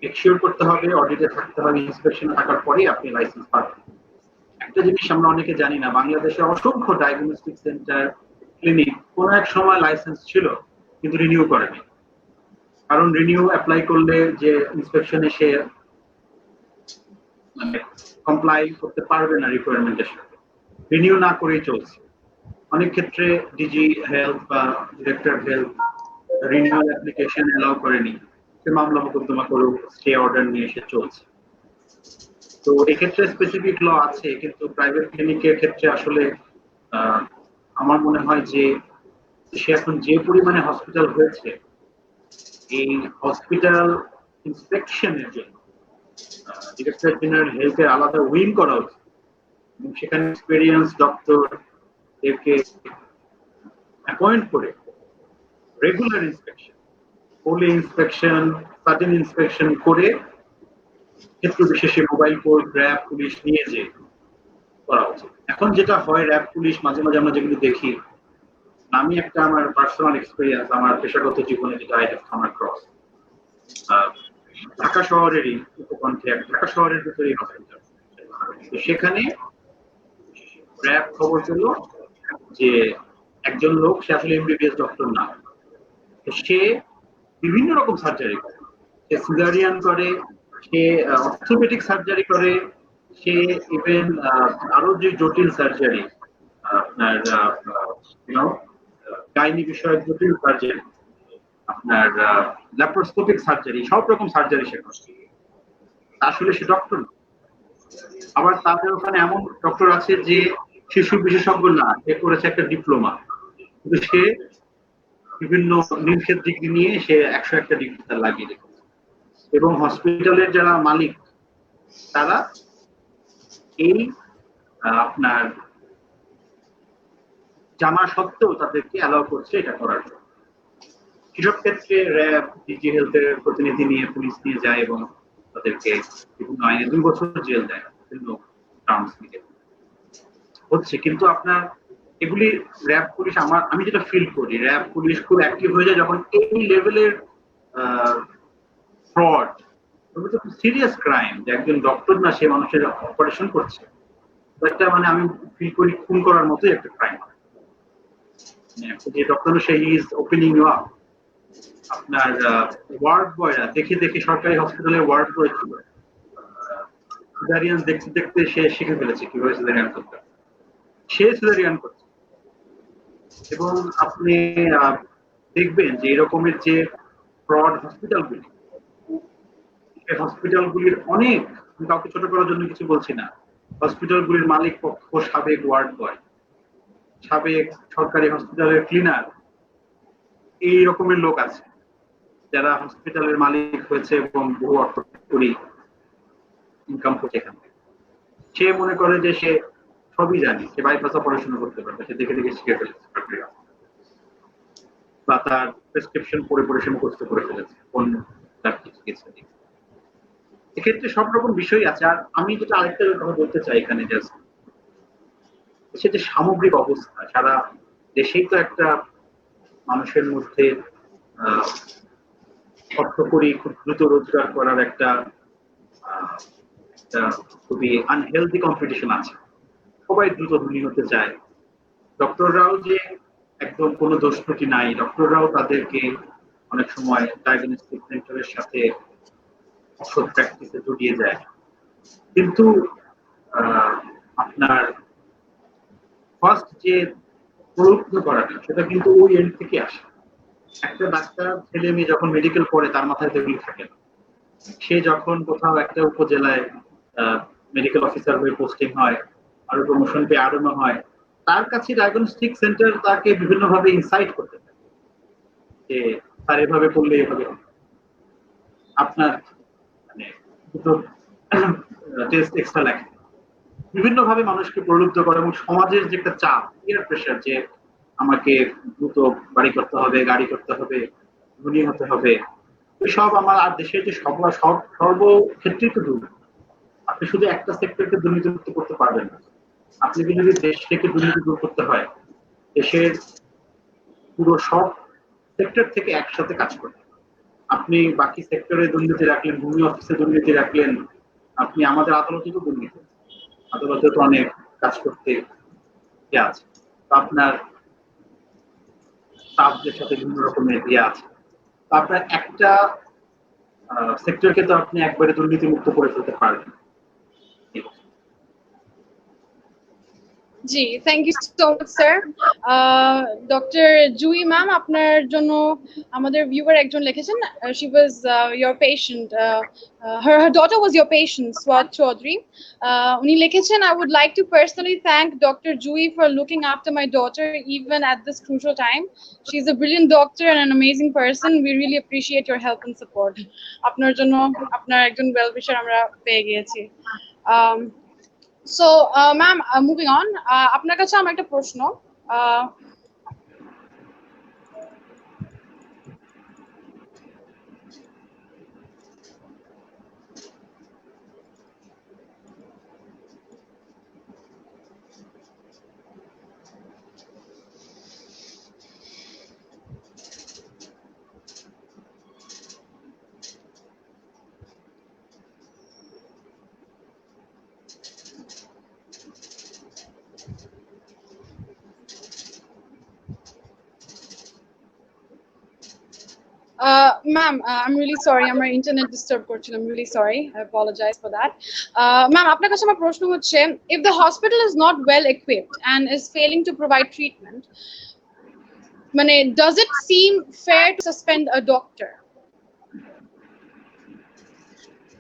এনশিওর করতে হবে, অডিটে থাকতে হবে, ইন্সপেকশন থাকার পরেই আপনি লাইসেন্স পাবেন। একটা জিনিস আমরা অনেকে জানি না, বাংলাদেশে অসংখ্য ডায়াগনস্টিক সেন্টার ক্লিনিক কোন এক সময় লাইসেন্স ছিল কিন্তু রিনিউ করেনি। কারণ রিনিউ অ্যাপ্লাই করলে যে ইন্সপেকশনে সে মানে কমপ্লাই করতে পারবে না রিকোয়ারমেন্টের সাথে, রিনিউ না করেই চলছে। অনেক ক্ষেত্রে ডিজি হেলথ বা director health renewal application allow করেনি, সে মামলা মোকদ্দমা করে স্টে অর্ডার নিয়ে এসে চলছে। তো এক্ষেত্রে স্পেসিফিক ল আছে, কিন্তু প্রাইভেট ক্লিনিকের ক্ষেত্রে আসলে আমার মনে হয় যে সে এখন যে পরিমাণে হসপিটাল হয়েছে, এই হসপিটাল ইন্সপেকশনের জন্য ডিরেক্টর জেনারেল হেলথের আলাদা উইং করা উচিত এবং সেখানে এক্সপেরিয়েন্স ডক্টর একে অ্যাপয়েন্ট করে রেগুলার ইন্সপেকশন, পোলি ইন্সপেকশন, সার্টেন ইন্সপেকশন করে ক্ষেত্র বিশেষে মোবাইল কোর্ট, র্যাব, পুলিশ নিয়ে যে করা উচিত। এখন যেটা হয়, র্যাব, পুলিশ মাঝে মাঝে আমরা যেগুলো দেখি, আমি একটা আমার পার্সোনাল এক্সপেরিয়েন্স আমার পেশাগত জীবনে যেটা I have come across, Dhaka শহরেরই উপকণ্ঠে, ঢাকা শহরের ভিতরেই হসপিটাল, তো সেখানে র্যাব খবর পেল যে একজন লোক, সে আসলে এমবিবিএস ডক্টর না, তো সে বিভিন্ন রকম সার্জারি করে, সে সিজারিয়ান করে, সে অর্থোপেডিক সার্জারি করে, সে ইভেন আরো যে জটিল সার্জারি, আপনার গাইনি বিষয়ক জটিল সার্জারি, আপনার ল্যাপারোস্কোপিক সার্জারি, সব রকম সার্জারি সে করে। আসলে সে ডক্টর না। আবার তাদের ওখানে এমন ডক্টর আছে যে শিশু বিশেষজ্ঞ না, সে করেছে একটা ডিপ্লোমা, কিন্তু সে বিভিন্ন নির্ষেধ ডিগ্রি নিয়ে সে 101টা ডিগ্রি তার লাগিয়ে রেখেছে। এবং হসপিটালের যারা মালিক, তারা এই আপনার জানা সত্ত্বেও তাদেরকে অ্যালাউ করছে এটা করার জন্য। সেসব ক্ষেত্রে র্যাব, ডিজি হেলথের প্রতিনিধি নিয়ে পুলিশ নিয়ে যায় এবং তাদেরকে বিভিন্ন আইনে 2 বছর জেল দেয় বিভিন্ন টার্মস নিয়ে হচ্ছে। কিন্তু আপনার এগুলি র্যাব পুলিশ আমি যেটা ফিল করি, র্যাব পুলিশ খুব অ্যাক্টিভ হয়ে যায় যখন এই লেভেলের ফ্রড, সিরিয়াস ক্রাইম, যে একজন ডক্টর না সে মানুষের অপারেশন করছে, একটা মানে আমি ফিল করি খুন করার মতোই একটা ক্রাইম। যে ডক্টর সে ইজ ওপেনিং ইউ আপ। আপনার ওয়ার্ড বয়রা দেখে দেখে সরকারি হসপিটালের ওয়ার্ড বয় ছিল, সিজারিয়ান দেখতে দেখতে সে শিখে ফেলেছে কিভাবে সিজারিয়ান করতে, সে সিজারিয়ান করছে। এবং আপনি দেখবেন যে এরকমের যে ফ্রড হসপিটালগুলি, এই হসপিটালগুলির অনেক, কাউকে ছোট করার জন্য কিছু বলছি না, হসপিটালগুলির মালিক পক্ষ সাবেক ওয়ার্ড বয়, সাবেক সরকারি হসপিটালের ক্লিনার, এই রকমের লোক আছে যারা হসপিটালের মালিক হয়েছে এবং বহু অর্থ করি ইনকাম করছে এখান থেকে। সে মনে করে যে সে সবই জানে, সে বাইপাস অপারেশন করতে পারবে, সে দেখে দেখে শিখে ফেলেছে বা তার প্রেসক্রিপশন পড়ে পড়ে সে মুখস্থ করে ফেলেছে কোন তার চিকিৎসা দিক। এক্ষেত্রে সব রকম বিষয় আছে। আর আমি যেটা আরেকটা কথা বলতে চাই এখানে, জাস্ট সে যে সামগ্রিক অবস্থা সারা দেশেই তো একটা মানুষের মধ্যে অর্থ করি খুব দ্রুত রোজগার করার একটা খুবই আনহেলদি কম্পিটিশন আছে। সবাই দ্রুত ধনী হতে চায়। ডক্টররাও যে একদম কোনো দোষ ত্রুটি নাই, ডক্টররাও তাদেরকে অনেক সময় ডায়াগনস্টিক সেন্টারের সাথে ওষুধ প্র্যাকটিসে জড়িয়ে যায়। কিন্তু আপনার ফার্স্ট যে প্রলুব্ধ করাটা সেটা কিন্তু ওই এন্ড থেকে আসে। একটা ডাক্তার ছেলে মেয়ে যখন মেডিকেল পড়ে তার মাথায় সেগুলি থাকে না। সে যখন কোথাও একটা উপজেলায় মেডিকেল অফিসার হয়ে পোস্টিং হয়, আরো প্রমোশন পেয়ে আরো হয়, তার কাছে ডায়াগনস্টিক সেন্টার তাকে বিভিন্নভাবে ইনসাইট করতে থাকে যে তার এভাবে করলে এভাবে আপনার মানে দুটো টেস্ট এক্সট্রা লাগে, বিভিন্নভাবে মানুষকে প্রলুব্ধ করে। এবং সমাজের যে একটা চাপ, পিয়ার প্রেশার, যে আমাকে দ্রুত বাড়ি করতে হবে, গাড়ি করতে হবে, ধনী হতে হবে, সব আমার আর দেশের যে সর্বক্ষেত্রেই তো দূর। আপনি শুধু একটা সেক্টরকে দুর্নীতিমুক্ত করতে পারবেন না। আপনি যদি দেশ থেকে দুর্নীতি দূর করতে হয়, দেশের পুরো সব সেক্টর থেকে একসাথে কাজ করতে। আপনি বাকি সেক্টরে দুর্নীতি রাখলেন, ভূমি অফিসে দুর্নীতি রাখলেন, আপনি আমাদের আদালতে তো দুর্নীতি, আদালতে তো অনেক কাজ করতে আছে, আপনার স্টাফদের সাথে বিভিন্ন রকমের আছে। আপনার একটা সেক্টরকে তো আপনি একবারে দুর্নীতিমুক্ত করে ফেলতে পারবেন। জি, thank you so much sir. Doctor Jui ma'am, আপনার জন্য আমাদের ভিউয়ার একজন লিখেছেন, she was your patient, her daughter was your patient, Swat Chaudhary. উনি লিখেছেন, I would like to personally thank Dr. Jui for looking after my daughter even at this crucial time. She's a brilliant doctor and an amazing person. We really appreciate your help and support. আপনার জন্য আপনার একজন well উইশার আমরা পেয়ে গিয়েছি। So, ma'am, moving on, আপনার কাছে আমার একটা প্রশ্ন। Ma'am, I'm really sorry, আমার ইন্টারনেট ডিস্টার্ব করছিল, I'm really sorry, I apologize for that. Ma'am, আপনার কাছে আমার প্রশ্ন হচ্ছে, if the hospital is not well equipped and is failing to provide treatment, মানে does it seem fair to suspend a doctor?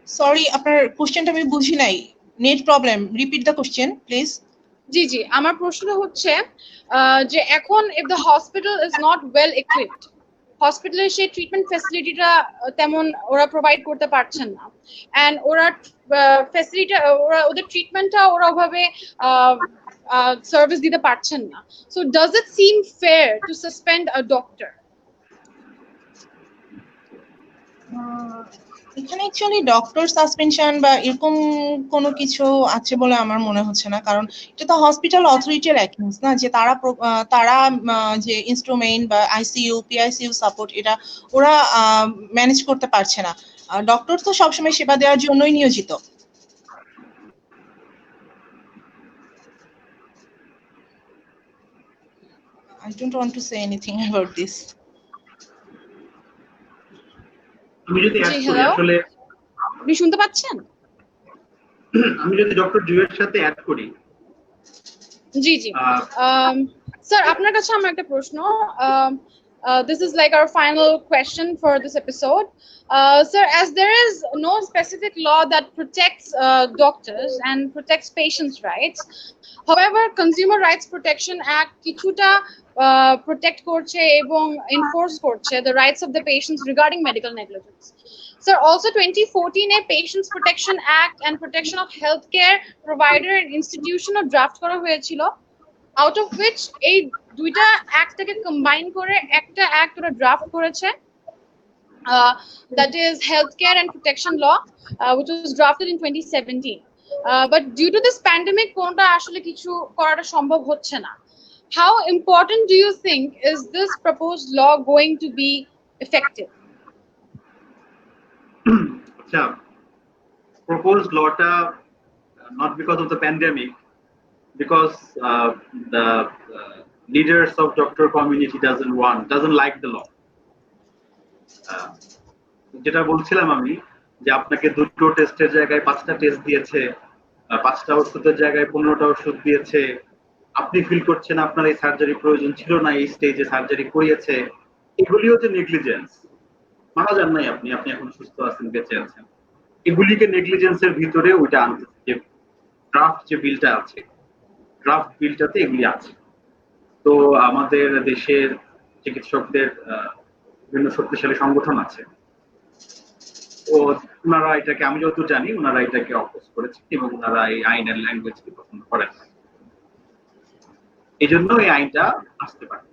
Sorry, আপনার কোশ্চেনটা আমি বুঝি নাই, net problem, repeat the question please. জি জি, আমার প্রশ্ন হচ্ছে যে এখন if the hospital is not well equipped, হসপিটালের সেই ট্রিটমেন্ট ফ্যাসিলিটিটা তেমন ওরা প্রোভাইড করতে পারছেন না, এন্ড ওরা ফ্যাসিলিটি ওরা ওদের ট্রিটমেন্টটা ওরা ওভাবে সার্ভিস দিতে পারছেন না। So does it seem fair to suspend a doctor? এখানে অ্যাকচুয়ালি ডক্টর সাসপেনশন বা এরকম কোনো কিছু আছে বলে আমার মনে হচ্ছে না, কারণ এটা তো হসপিটাল অথরিটির অ্যাক্টিংস না, যে তারা যে ইনস্ট্রুমেন্ট বা আইসিইউ পিআইসিইউ সাপোর্ট এটা ওরা ম্যানেজ করতে পারছে না। ডক্টর তো সবসময় সেবা দেওয়ার জন্যই নিয়োজিত। I don't want to say anything about this. আমি যদি জি, অ্যাড করি হ্যালো, আসলে আপনি শুনতে পাচ্ছেন? আমি যদি ডক্টর জুয়ের সাথে অ্যাড করি, জি জি স্যার, আপনার কাছে আমার একটা প্রশ্ন। This is like our final question for this episode. Sir, as there is no specific law that protects doctors and protects patients' rights, however, Consumer Rights Protection Act কিছুটা protect করছে এবং enforce করছে the rights of the patients regarding medical negligence. Sir, also 2014 a Patients Protection Act and Protection of Healthcare Provider and Institution draft করা হয়েছিল, out of which এই দুইটা অ্যাক্টটাকে combine করে একটা অ্যাক্ট ওরা ড্রাফট করেছে, that is Healthcare and Protection Law, which was drafted in 2017. But due to this pandemic, কোনটা আসলে কিছু করাটা সম্ভব হচ্ছে না. How important do you think is this proposed law going to be effective? আচ্ছা, proposed lawটা not because of the pandemic, because the leaders of doctor community doesn't like the law. যেটা বলছিলাম আমি, যে আপনাকে দুটো টেস্টের জায়গায় 5টা টেস্ট দিয়েছে, 5টা ওষুধের জায়গায় 15টা ওষুধ দিয়েছে, আপনি ফিল করছেন আপনার এই সার্জারি প্রয়োজন ছিল না, এই স্টেজে সার্জারি করিয়েছে, এগুলিও যে নেগলিজেন্স। মারা যান নাই আপনি, আপনি এখন সুস্থ আছেন, বেঁচে আছেন, এগুলিকে নেগলিজেন্সের ভিতরে ওইটা আনতেছে। যে ড্রাফট যে বিলটা আছে, ড্রাফট বিলটাতে এগুলি আছে। তো আমাদের দেশের চিকিৎসকদের বিভিন্ন শক্তিশালী সংগঠন আছে, ও ওনারা এটাকে, আমি যতদূর জানি, ওনারা এটাকে অপোজ করেছেন এবং ওনারা এই আইনের ল্যাঙ্গুয়েজকে পছন্দ করেন না। এই জন্য এই আইনটা আসতে পারে।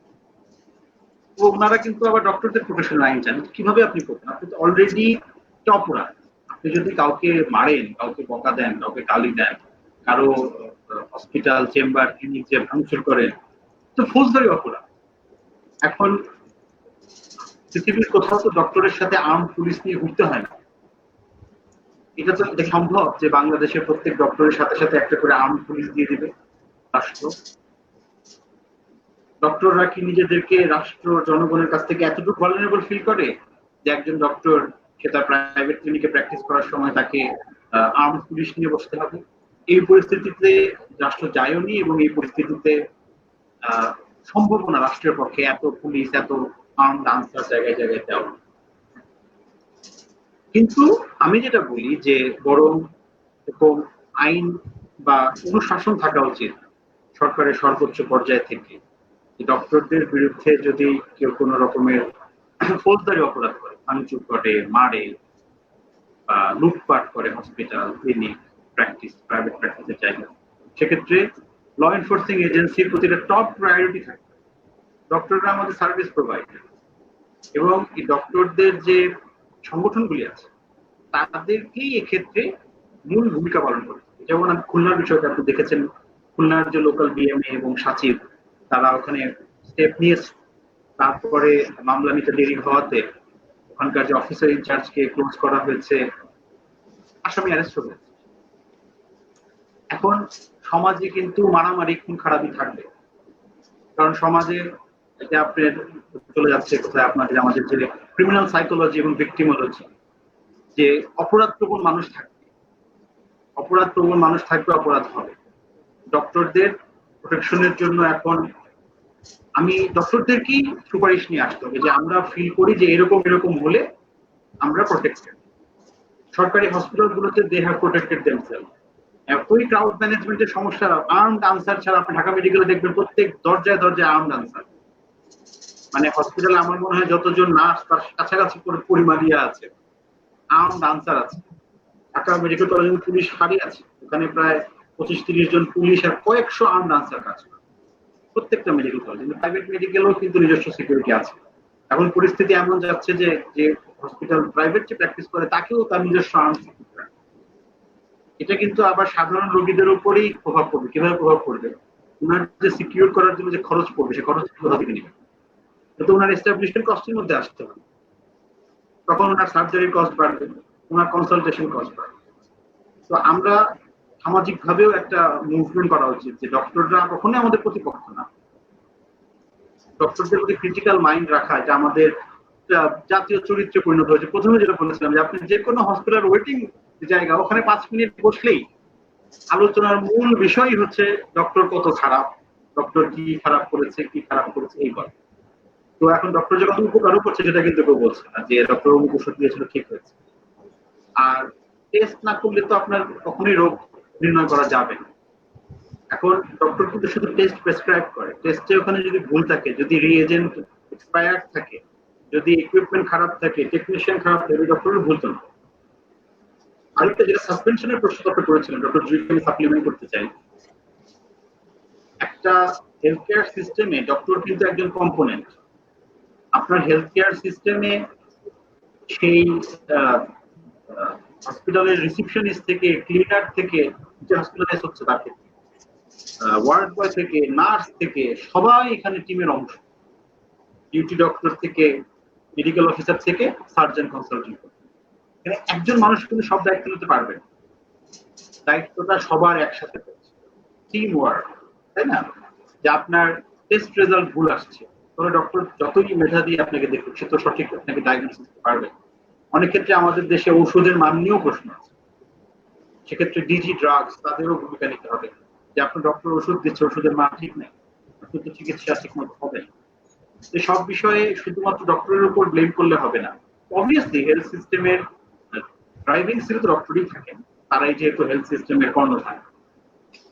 তো ওনারা কিন্তু আবার ডক্টরদের প্রফেশনাল আইন জানেন, কিভাবে আপনি করবেন। আপনি তো অলরেডি অপরাধ। আপনি যদি কাউকে মারেন, কাউকে বকা দেন, কাউকে গালি দেন, কারো হসপিটাল চেম্বার ক্লিনিক যে ভাঙচুর করেন, তো ফৌজদারি অপরাধ। এখন পৃথিবীর কোথাও তো ডক্টরের সাথে আর্ম পুলিশ নিয়ে ঘুরতে হয় না। এটা তো এটা সম্ভব যে বাংলাদেশের প্রত্যেক ডক্টরের সাথে সাথে একটা করে আর্ম পুলিশ দিয়ে দিবে রাষ্ট্র? ডক্টররা কি নিজেদেরকে রাষ্ট্র জনগণের কাছ থেকে এতটুকু ভালনারেবল ফিল করে যে একজন ডক্টর সে তার প্রাইভেট ক্লিনিকে প্র্যাকটিস করার সময় তাকে আর্ম পুলিশ নিয়ে বসতে হবে? এই পরিস্থিতিতে রাষ্ট্র যায়নি, এবং এই পরিস্থিতিতে সম্ভব না রাষ্ট্রের পক্ষে এত পুলিশ, এত আর্মড আনসার জায়গায় জায়গায় দেওয়া। কিন্তু আমি যেটা বলি যে বরং এরকম আইন বা অনুশাসন থাকা উচিত সরকারের সর্বোচ্চ পর্যায় থেকে। ডক্টরদের বিরুদ্ধে যদি কেউ কোনো রকমের ফৌজদারি অপরাধ করে, ভাঙচুর করে, মারে বা লুটপাট করে হসপিটাল ক্লিনিক প্র্যাকটিস প্রাইভেট প্র্যাকটিসের জায়গা, সেক্ষেত্রে ল এনফোর্সিং এজেন্সির প্রতি টপ প্রায়োরিটি থাকবে। ডক্টররা আমাদের সার্ভিস প্রোভাইডার, এবং এই ডক্টরদের যে সংগঠনগুলি আছে তাদেরকেই এক্ষেত্রে মূল ভূমিকা পালন করে। যেমন আমি খুলনার বিষয়টা আপনি দেখেছেন, খুলনার যে লোকাল বিএমএ এবং সচিব, তারা ওখানে স্টেপ নিয়েছে। তারপরে মামলা নিতে দেরি হওয়াতে ওখানকার যে অফিসার ইনচার্জকে ক্লোজ করা হয়েছে, আসামি অ্যারেস্ট হয়েছে। এখন সমাজে কিন্তু মারামারি খুন খারাপই থাকবে, কারণ সমাজে এটা আপনার চলে যাচ্ছে কোথায়, আপনাদের আমাদের যে ক্রিমিনাল সাইকোলজি এবং ভিক্টিমোলজি, যে অপরাধ প্রবণ মানুষ থাকবে, অপরাধ হবে। ডক্টরদের প্রোটেকশনের জন্য এখন আমি ডক্টরদেরকেই সুপারিশ নিয়ে আসতে হবে যে আমরা ফিল করি যে এরকম এরকম হলে আমরা প্রোটেক্টেড। সরকারি হসপিটালগুলোতে দে হ্যাভ প্রোটেক্টেড দেমসেলফ। ওই ক্রাউড ম্যানেজমেন্টের সমস্যা, আর্মড আনসার ছাড়া আপনি ঢাকা মেডিকেলে দেখবেন প্রত্যেক দরজায় দরজায় আর্মড আনসার। মানে হসপিটালে আমার মনে হয় যতজন নার্স তার কাছাকাছি করে পরিমালিয়া আছে, আর্মড আনসার আছে। ঢাকা মেডিকেল কলেজে পুলিশ ফাঁড়ি আছে, ওখানে প্রায় 25-30 জন পুলিশ আর কয়েকশো আর্মড আনসার কাজ করে প্রত্যেকটা মেডিকেল কলেজ। প্রাইভেট মেডিকেলও কিন্তু নিজস্ব সিকিউরিটি আছে। এখন পরিস্থিতি এমন যাচ্ছে যে যে হসপিটাল প্রাইভেট যে প্র্যাকটিস করে তাকেও তার নিজস্ব আর্ম সিকিউরিটি। এটা কিন্তু আবার সাধারণ রোগীদের উপরেই প্রভাব পড়বে। কিভাবে প্রভাব পড়বে? ওনার যে সিকিউর করার জন্য যে খরচ পড়বে, সে খরচ কোথা থেকে নেবে? তো ওনার এস্টাবলিশমেন্ট কস্টের মধ্যে আসতে হবে, তখন ওনার সার্জারির কস্ট বাড়বে, ওনার কনসালটেশন কস্ট বাড়বে। তো আমরা সামাজিক ভাবেও একটা মুভমেন্ট করা উচিত যে ডক্টররা কখনোই আমাদের প্রতিপক্ষ না। ডক্টরদের প্রতি ক্রিটিক্যাল মাইন্ড রাখা, এটা আমাদের জাতীয় চরিত্রে পরিণত হয়েছে। প্রথমে যেটা বলেছিলাম যে আপনি যে কোনো হসপিটাল ওয়েটিং জায়গা, ওখানে 5 মিনিট বসলেই আলোচনার মূল বিষয় হচ্ছে ডক্টর কত খারাপ, ডক্টর কি খারাপ করেছে, কি খারাপ করেছে, এই বলে। তো এখন ডক্টর যখন উপকারও করছে সেটা কিন্তু কেউ বলছে না যে ডক্টর অমুক ওষুধ দিয়েছিল ঠিক হয়েছে। আর টেস্ট না করলে তো আপনার কখনোই রোগ নির্ণয় করা যাবে না। এখন ডক্টর কিন্তু শুধু টেস্ট প্রেসক্রাইব করে, টেস্টে ওখানে যদি ভুল থাকে, যদি রিএজেন্ট এক্সপায়ার্ড থাকে, যদি ইকুইপমেন্ট খারাপ থাকে, টেকনিশিয়ান খারাপ থাকে, ডক্টরের ভুল তো না। আরেকটা যেটা সাসপেনশনের প্রশ্ন ডক্টর করেছিলেন, ডক্টর জুইকে আমি সাপ্লিমেন্ট করতে চাই। একটা হেলথ কেয়ার সিস্টেমে ডক্টর কিন্তু একজন কম্পোনেন্ট। আপনার হেলথ কেয়ার সিস্টেমে সেই হসপিটালের রিসিপশনিস্ট থেকে, ক্লিনার থেকে, যে হসপিটালাইজ হচ্ছে তার ক্ষেত্রে ওয়ার্ড বয় থেকে, নার্স থেকে, সবাই এখানে টিমের অংশ। ডিউটি ডক্টর থেকে, মেডিকেল অফিসার থেকে, সার্জন কনসালটেন্ট। এখানে একজন মানুষ কিন্তু সব দায়িত্ব নিতে পারবে, দায়িত্বটা সবার একসাথে করছে, টিম ওয়ার্ক, তাই না? যে আপনার টেস্ট রেজাল্ট ভুল আসছে, তবে ডক্টর যতই মেধা দিয়ে আপনাকে দেখুক, সে তো সঠিক আপনাকে ডায়াগনোসিস করতে পারবে। অনেক ক্ষেত্রে আমাদের দেশে ঔষধের মান নিয়েও প্রশ্ন আছে, সেক্ষেত্রে ডিজি ড্রাগস তাদেরও ভূমিকা নিতে হবে যে আপনার ডক্টর ওষুধ দিচ্ছে, ওষুধের মান ঠিক নেই, ওষুধ চিকিৎসা ঠিক মতো হবে না। সব বিষয়ে শুধুমাত্র ডক্টরের উপর ব্লেম করলে হবে না। অবভিয়াসলি হেলথ সিস্টেমের ড্রাইভিং সিট তো ডক্টরই থাকেন, তারাই যেহেতু হেলথ সিস্টেমের কর্ণধার।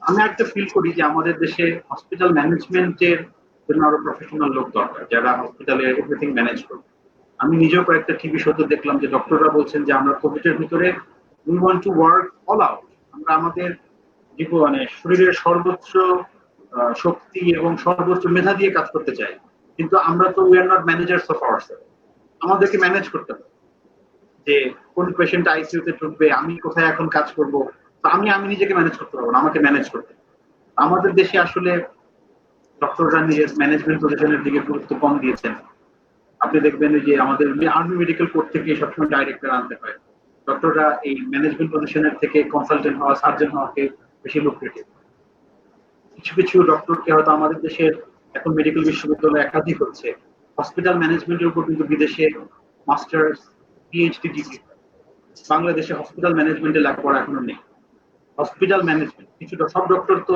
আমি একটা ফিল করি যে আমাদের দেশে হসপিটাল ম্যানেজমেন্টের জন্য আরো প্রফেশনাল লোক দরকার, যারা হসপিটালে এভরিথিং ম্যানেজ করবে। আমি নিজেও কয়েকটা টিভি শোতে দেখলাম যে ডক্টররা বলছেন যে আমরা কোভিডের ভিতরে we want to work all out. আমরা আমাদের জীবনে শরীরের সর্বোচ্চ শক্তি এবং সর্বোচ্চ মেধা দিয়ে কাজ করতে চাই, কিন্তু আমরা তো we are not managers of ourself. আমাদেরকে ম্যানেজ করতে হবে যে কোন পেশেন্ট আইসিইউতে ঢুকবে, আমি কোথায় এখন কাজ করব। তো আমি নিজেকে ম্যানেজ করতে পারবো না, আমাকে ম্যানেজ করতে হবে। আমাদের দেশে আসলে ডক্টররা নিজের ম্যানেজমেন্ট পজিশনের দিকে গুরুত্ব কম দিয়েছেন। আপনি দেখবেন যে আমাদের আর্মি মেডিকেল কোর্ট থেকে সবসময় ডাইরেক্টর আনতে হয়, ডক্টররা এই ম্যানেজমেন্ট পজিশনের থেকে কনসালটেন্ট হওয়া, সার্জন হওয়াকে বেশি লুক্রেটিভ। কিছু কিছু ডক্টরকে হয়তো আমাদের দেশের এখন মেডিকেল বিশ্ববিদ্যালয় একাধিক হচ্ছে, হসপিটাল ম্যানেজমেন্টের উপর কিন্তু বিদেশে মাস্টার্স, পিএইচডি ডিগ্রি। বাংলাদেশে হসপিটাল ম্যানেজমেন্টে লেখাপড়া এখনো নেই। হসপিটাল ম্যানেজমেন্ট কিছু সব ডক্টর তো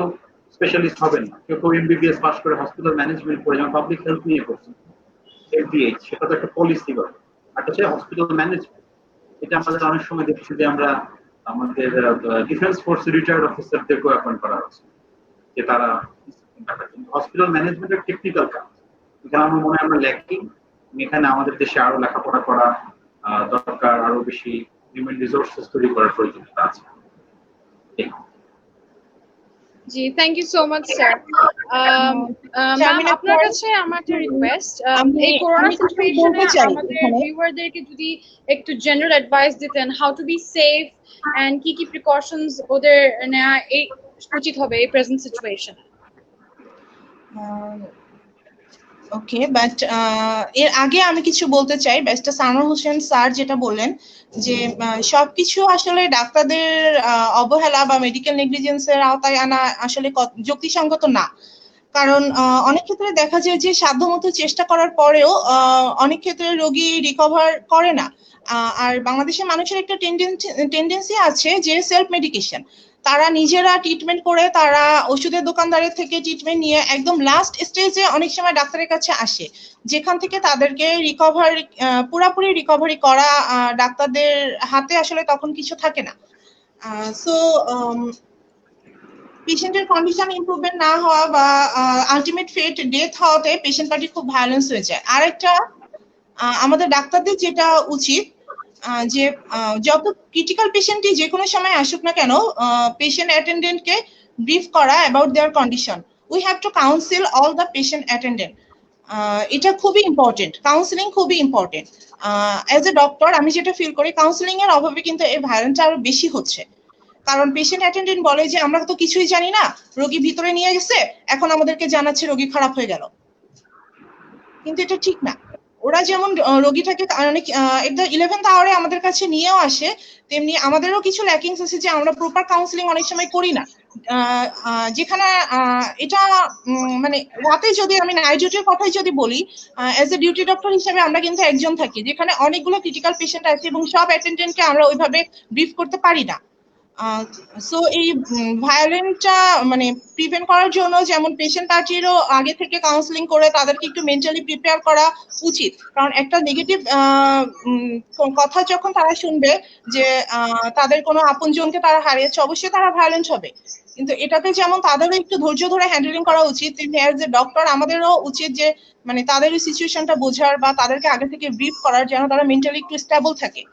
স্পেশালিস্ট হবেন না, কেউ এমবিবিএস পাস করে হসপিটাল ম্যানেজমেন্ট করে, যেমন পাবলিক হেলথ নিয়ে করছে এফডিএইচ, সেটা তো একটা পলিসি করে। আর হচ্ছে হসপিটাল ম্যানেজমেন্ট, এটা আমাদের অনেক সময় দেখছি যে আমরা আমাদের ডিফেন্স ফোর্স রিটায়ার্ড অফিসারদেরকে অ্যাপয়েন্ট করা হচ্ছে যে তারা হসপিটাল ম্যানেজমেন্টের টেকনিক্যাল কাজ, এখানে আমার মনে হয় আমরা ল্যাকিং। এখানে আমাদের দেশে আরো লেখাপড়া করা দরকার, আরো বেশি হিউম্যান রিসোর্সেস তৈরি করার প্রয়োজনীয়তা আছে। জি, thank you so much sir. Ma'am, আপনার কাছে আমার একটা রিকোয়েস্ট, এই করোনা সিচুয়েশনে আমাদের ভিউয়ারদেরকে যদি একটু জেনারেল অ্যাডভাইস দিতেন, how to be safe and কি কি প্রিকশনস ওদের নেওয়া এই উচিত হবে এই প্রেজেন্ট সিচুয়েশনে। ওকে, বাট এর আগে আমি কিছু বলতে চাই। ব্যারিস্টার সানোয়ার হোসেন স্যার যেটা বললেন যে সবকিছু আসলে ডাক্তারদের অবহেলা বা মেডিকেল নেগলিজেন্সের আওতায় আনা আসলে যুক্তিসঙ্গত না। কারণ অনেক ক্ষেত্রে দেখা যায় যে সাধ্যমতো চেষ্টা করার পরেও অনেক ক্ষেত্রে রোগী রিকভার করে না। আর বাংলাদেশের মানুষের একটা টেন্ডেন্সি আছে যে সেলফ মেডিকেশন, তারা নিজেরা ট্রিটমেন্ট করে, তারা ওষুধের দোকানদারের থেকে ট্রিটমেন্ট নিয়ে একদম লাস্ট স্টেজে অনেক সময় ডাক্তারের কাছে আসে, যেখান থেকে তাদেরকে পুরাপুরি রিকভারি করা ডাক্তারদের হাতে আসলে তখন কিছু থাকে না। সো পেশেন্টের কন্ডিশন ইমপ্রুভমেন্ট না হওয়া বা আলটিমেট ফেট ডেথ হওয়াতে পেশেন্ট পার্টি খুব ভায়োলেন্স হয়ে যায়। আরেকটা আমাদের ডাক্তারদের যেটা উচিত, যে যত ক্রিটিক্যাল পেশেন্টই যে কোনো সময় আসুক না কেন, পেশেন্ট অ্যাটেন্ডেন্টকে ব্রিফ করা about their condition. We have to council all the patient attendant. এটা খুবই ইম্পর্টেন্ট, কাউন্সিলিং খুবই ইম্পর্টেন্ট। অ্যাজ এ ডক্টর আমি যেটা ফিল করি, কাউন্সিলিং এর অভাবে কিন্তু এই ভায়োলেন্সটা আরো বেশি হচ্ছে। কারণ পেশেন্ট অ্যাটেন্ডেন্ট বলে যে আমরা তো কিছুই জানি না, রোগী ভিতরে নিয়ে গেছে, এখন আমাদেরকে জানাচ্ছে রোগী খারাপ হয়ে গেল। কিন্তু এটা ঠিক না। ওরা যেমন রোগীটাকে অনেক এট দ্য 11th আওয়ারে আমাদের কাছে নিয়েও আসে, তেমনি আমাদেরও কিছু ল্যাকিংস আছে যে আমরা প্রপার কাউন্সিলিং অনেক সময় করি না। যেখানে এটা মানে রাতে যদি আমি নাইট ডিউটির কথাই যদি বলি, অ্যাজ এ ডিউটি ডক্টর হিসেবে আমরা কিন্তু একজন থাকি, যেখানে অনেকগুলো ক্রিটিক্যাল পেশেন্ট আছে এবং সব অ্যাটেন্ডেন্টকে আমরা ওইভাবে ব্রিফ করতে পারি না। সো এই ভায়োলেন্সটা মানে প্রিভেন্ট করার জন্য যেমন পেশেন্ট পার্টিরও আগে থেকে কাউন্সিলিং করে তাদেরকে একটু মেন্টালি প্রিপেয়ার করা উচিত। কারণ একটা নেগেটিভ কথা যখন তারা শুনবে যে তাদের কোনো আপনজনকে তারা হারিয়েছে, অবশ্যই তারা ভায়োলেন্ট হবে। কিন্তু এটাতে যেমন তাদেরও একটু ধৈর্য ধরে হ্যান্ডেলিং করা উচিত, তেমনি অ্যাজ এ ডক্টর আমাদেরও উচিত যে মানে তাদের এই সিচুয়েশনটা বোঝার বা তাদেরকে আগে থেকে ব্রিফ করার, যেন তারা মেন্টালি একটু স্টেবল থাকে।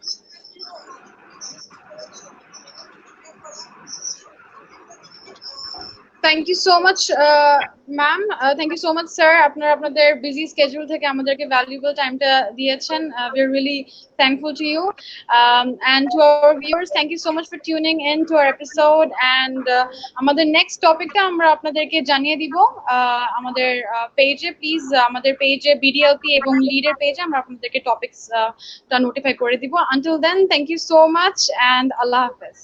Thank you so much ma'am, thank you so much sir, আপনারা আপনাদের বিজি স্কেডিউল থেকে আমাদেরকে ভ্যালুয়েবল টাইমটা দিয়েছেন। We are really thankful to you, and to our viewers, thank you so much for tuning in to our episode. And আমাদের next টপিকটা আমরা আপনাদেরকে জানিয়ে দিব আমাদের পেজে। প্লিজ আমাদের পেজে বিডিএলপি এবং লিডের পেজে আমরা আপনাদেরকে টপিকসটা নোটিফাই করে দিব। Until then, thank you so much and Allah Hafiz.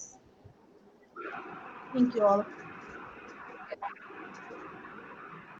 Thank you all.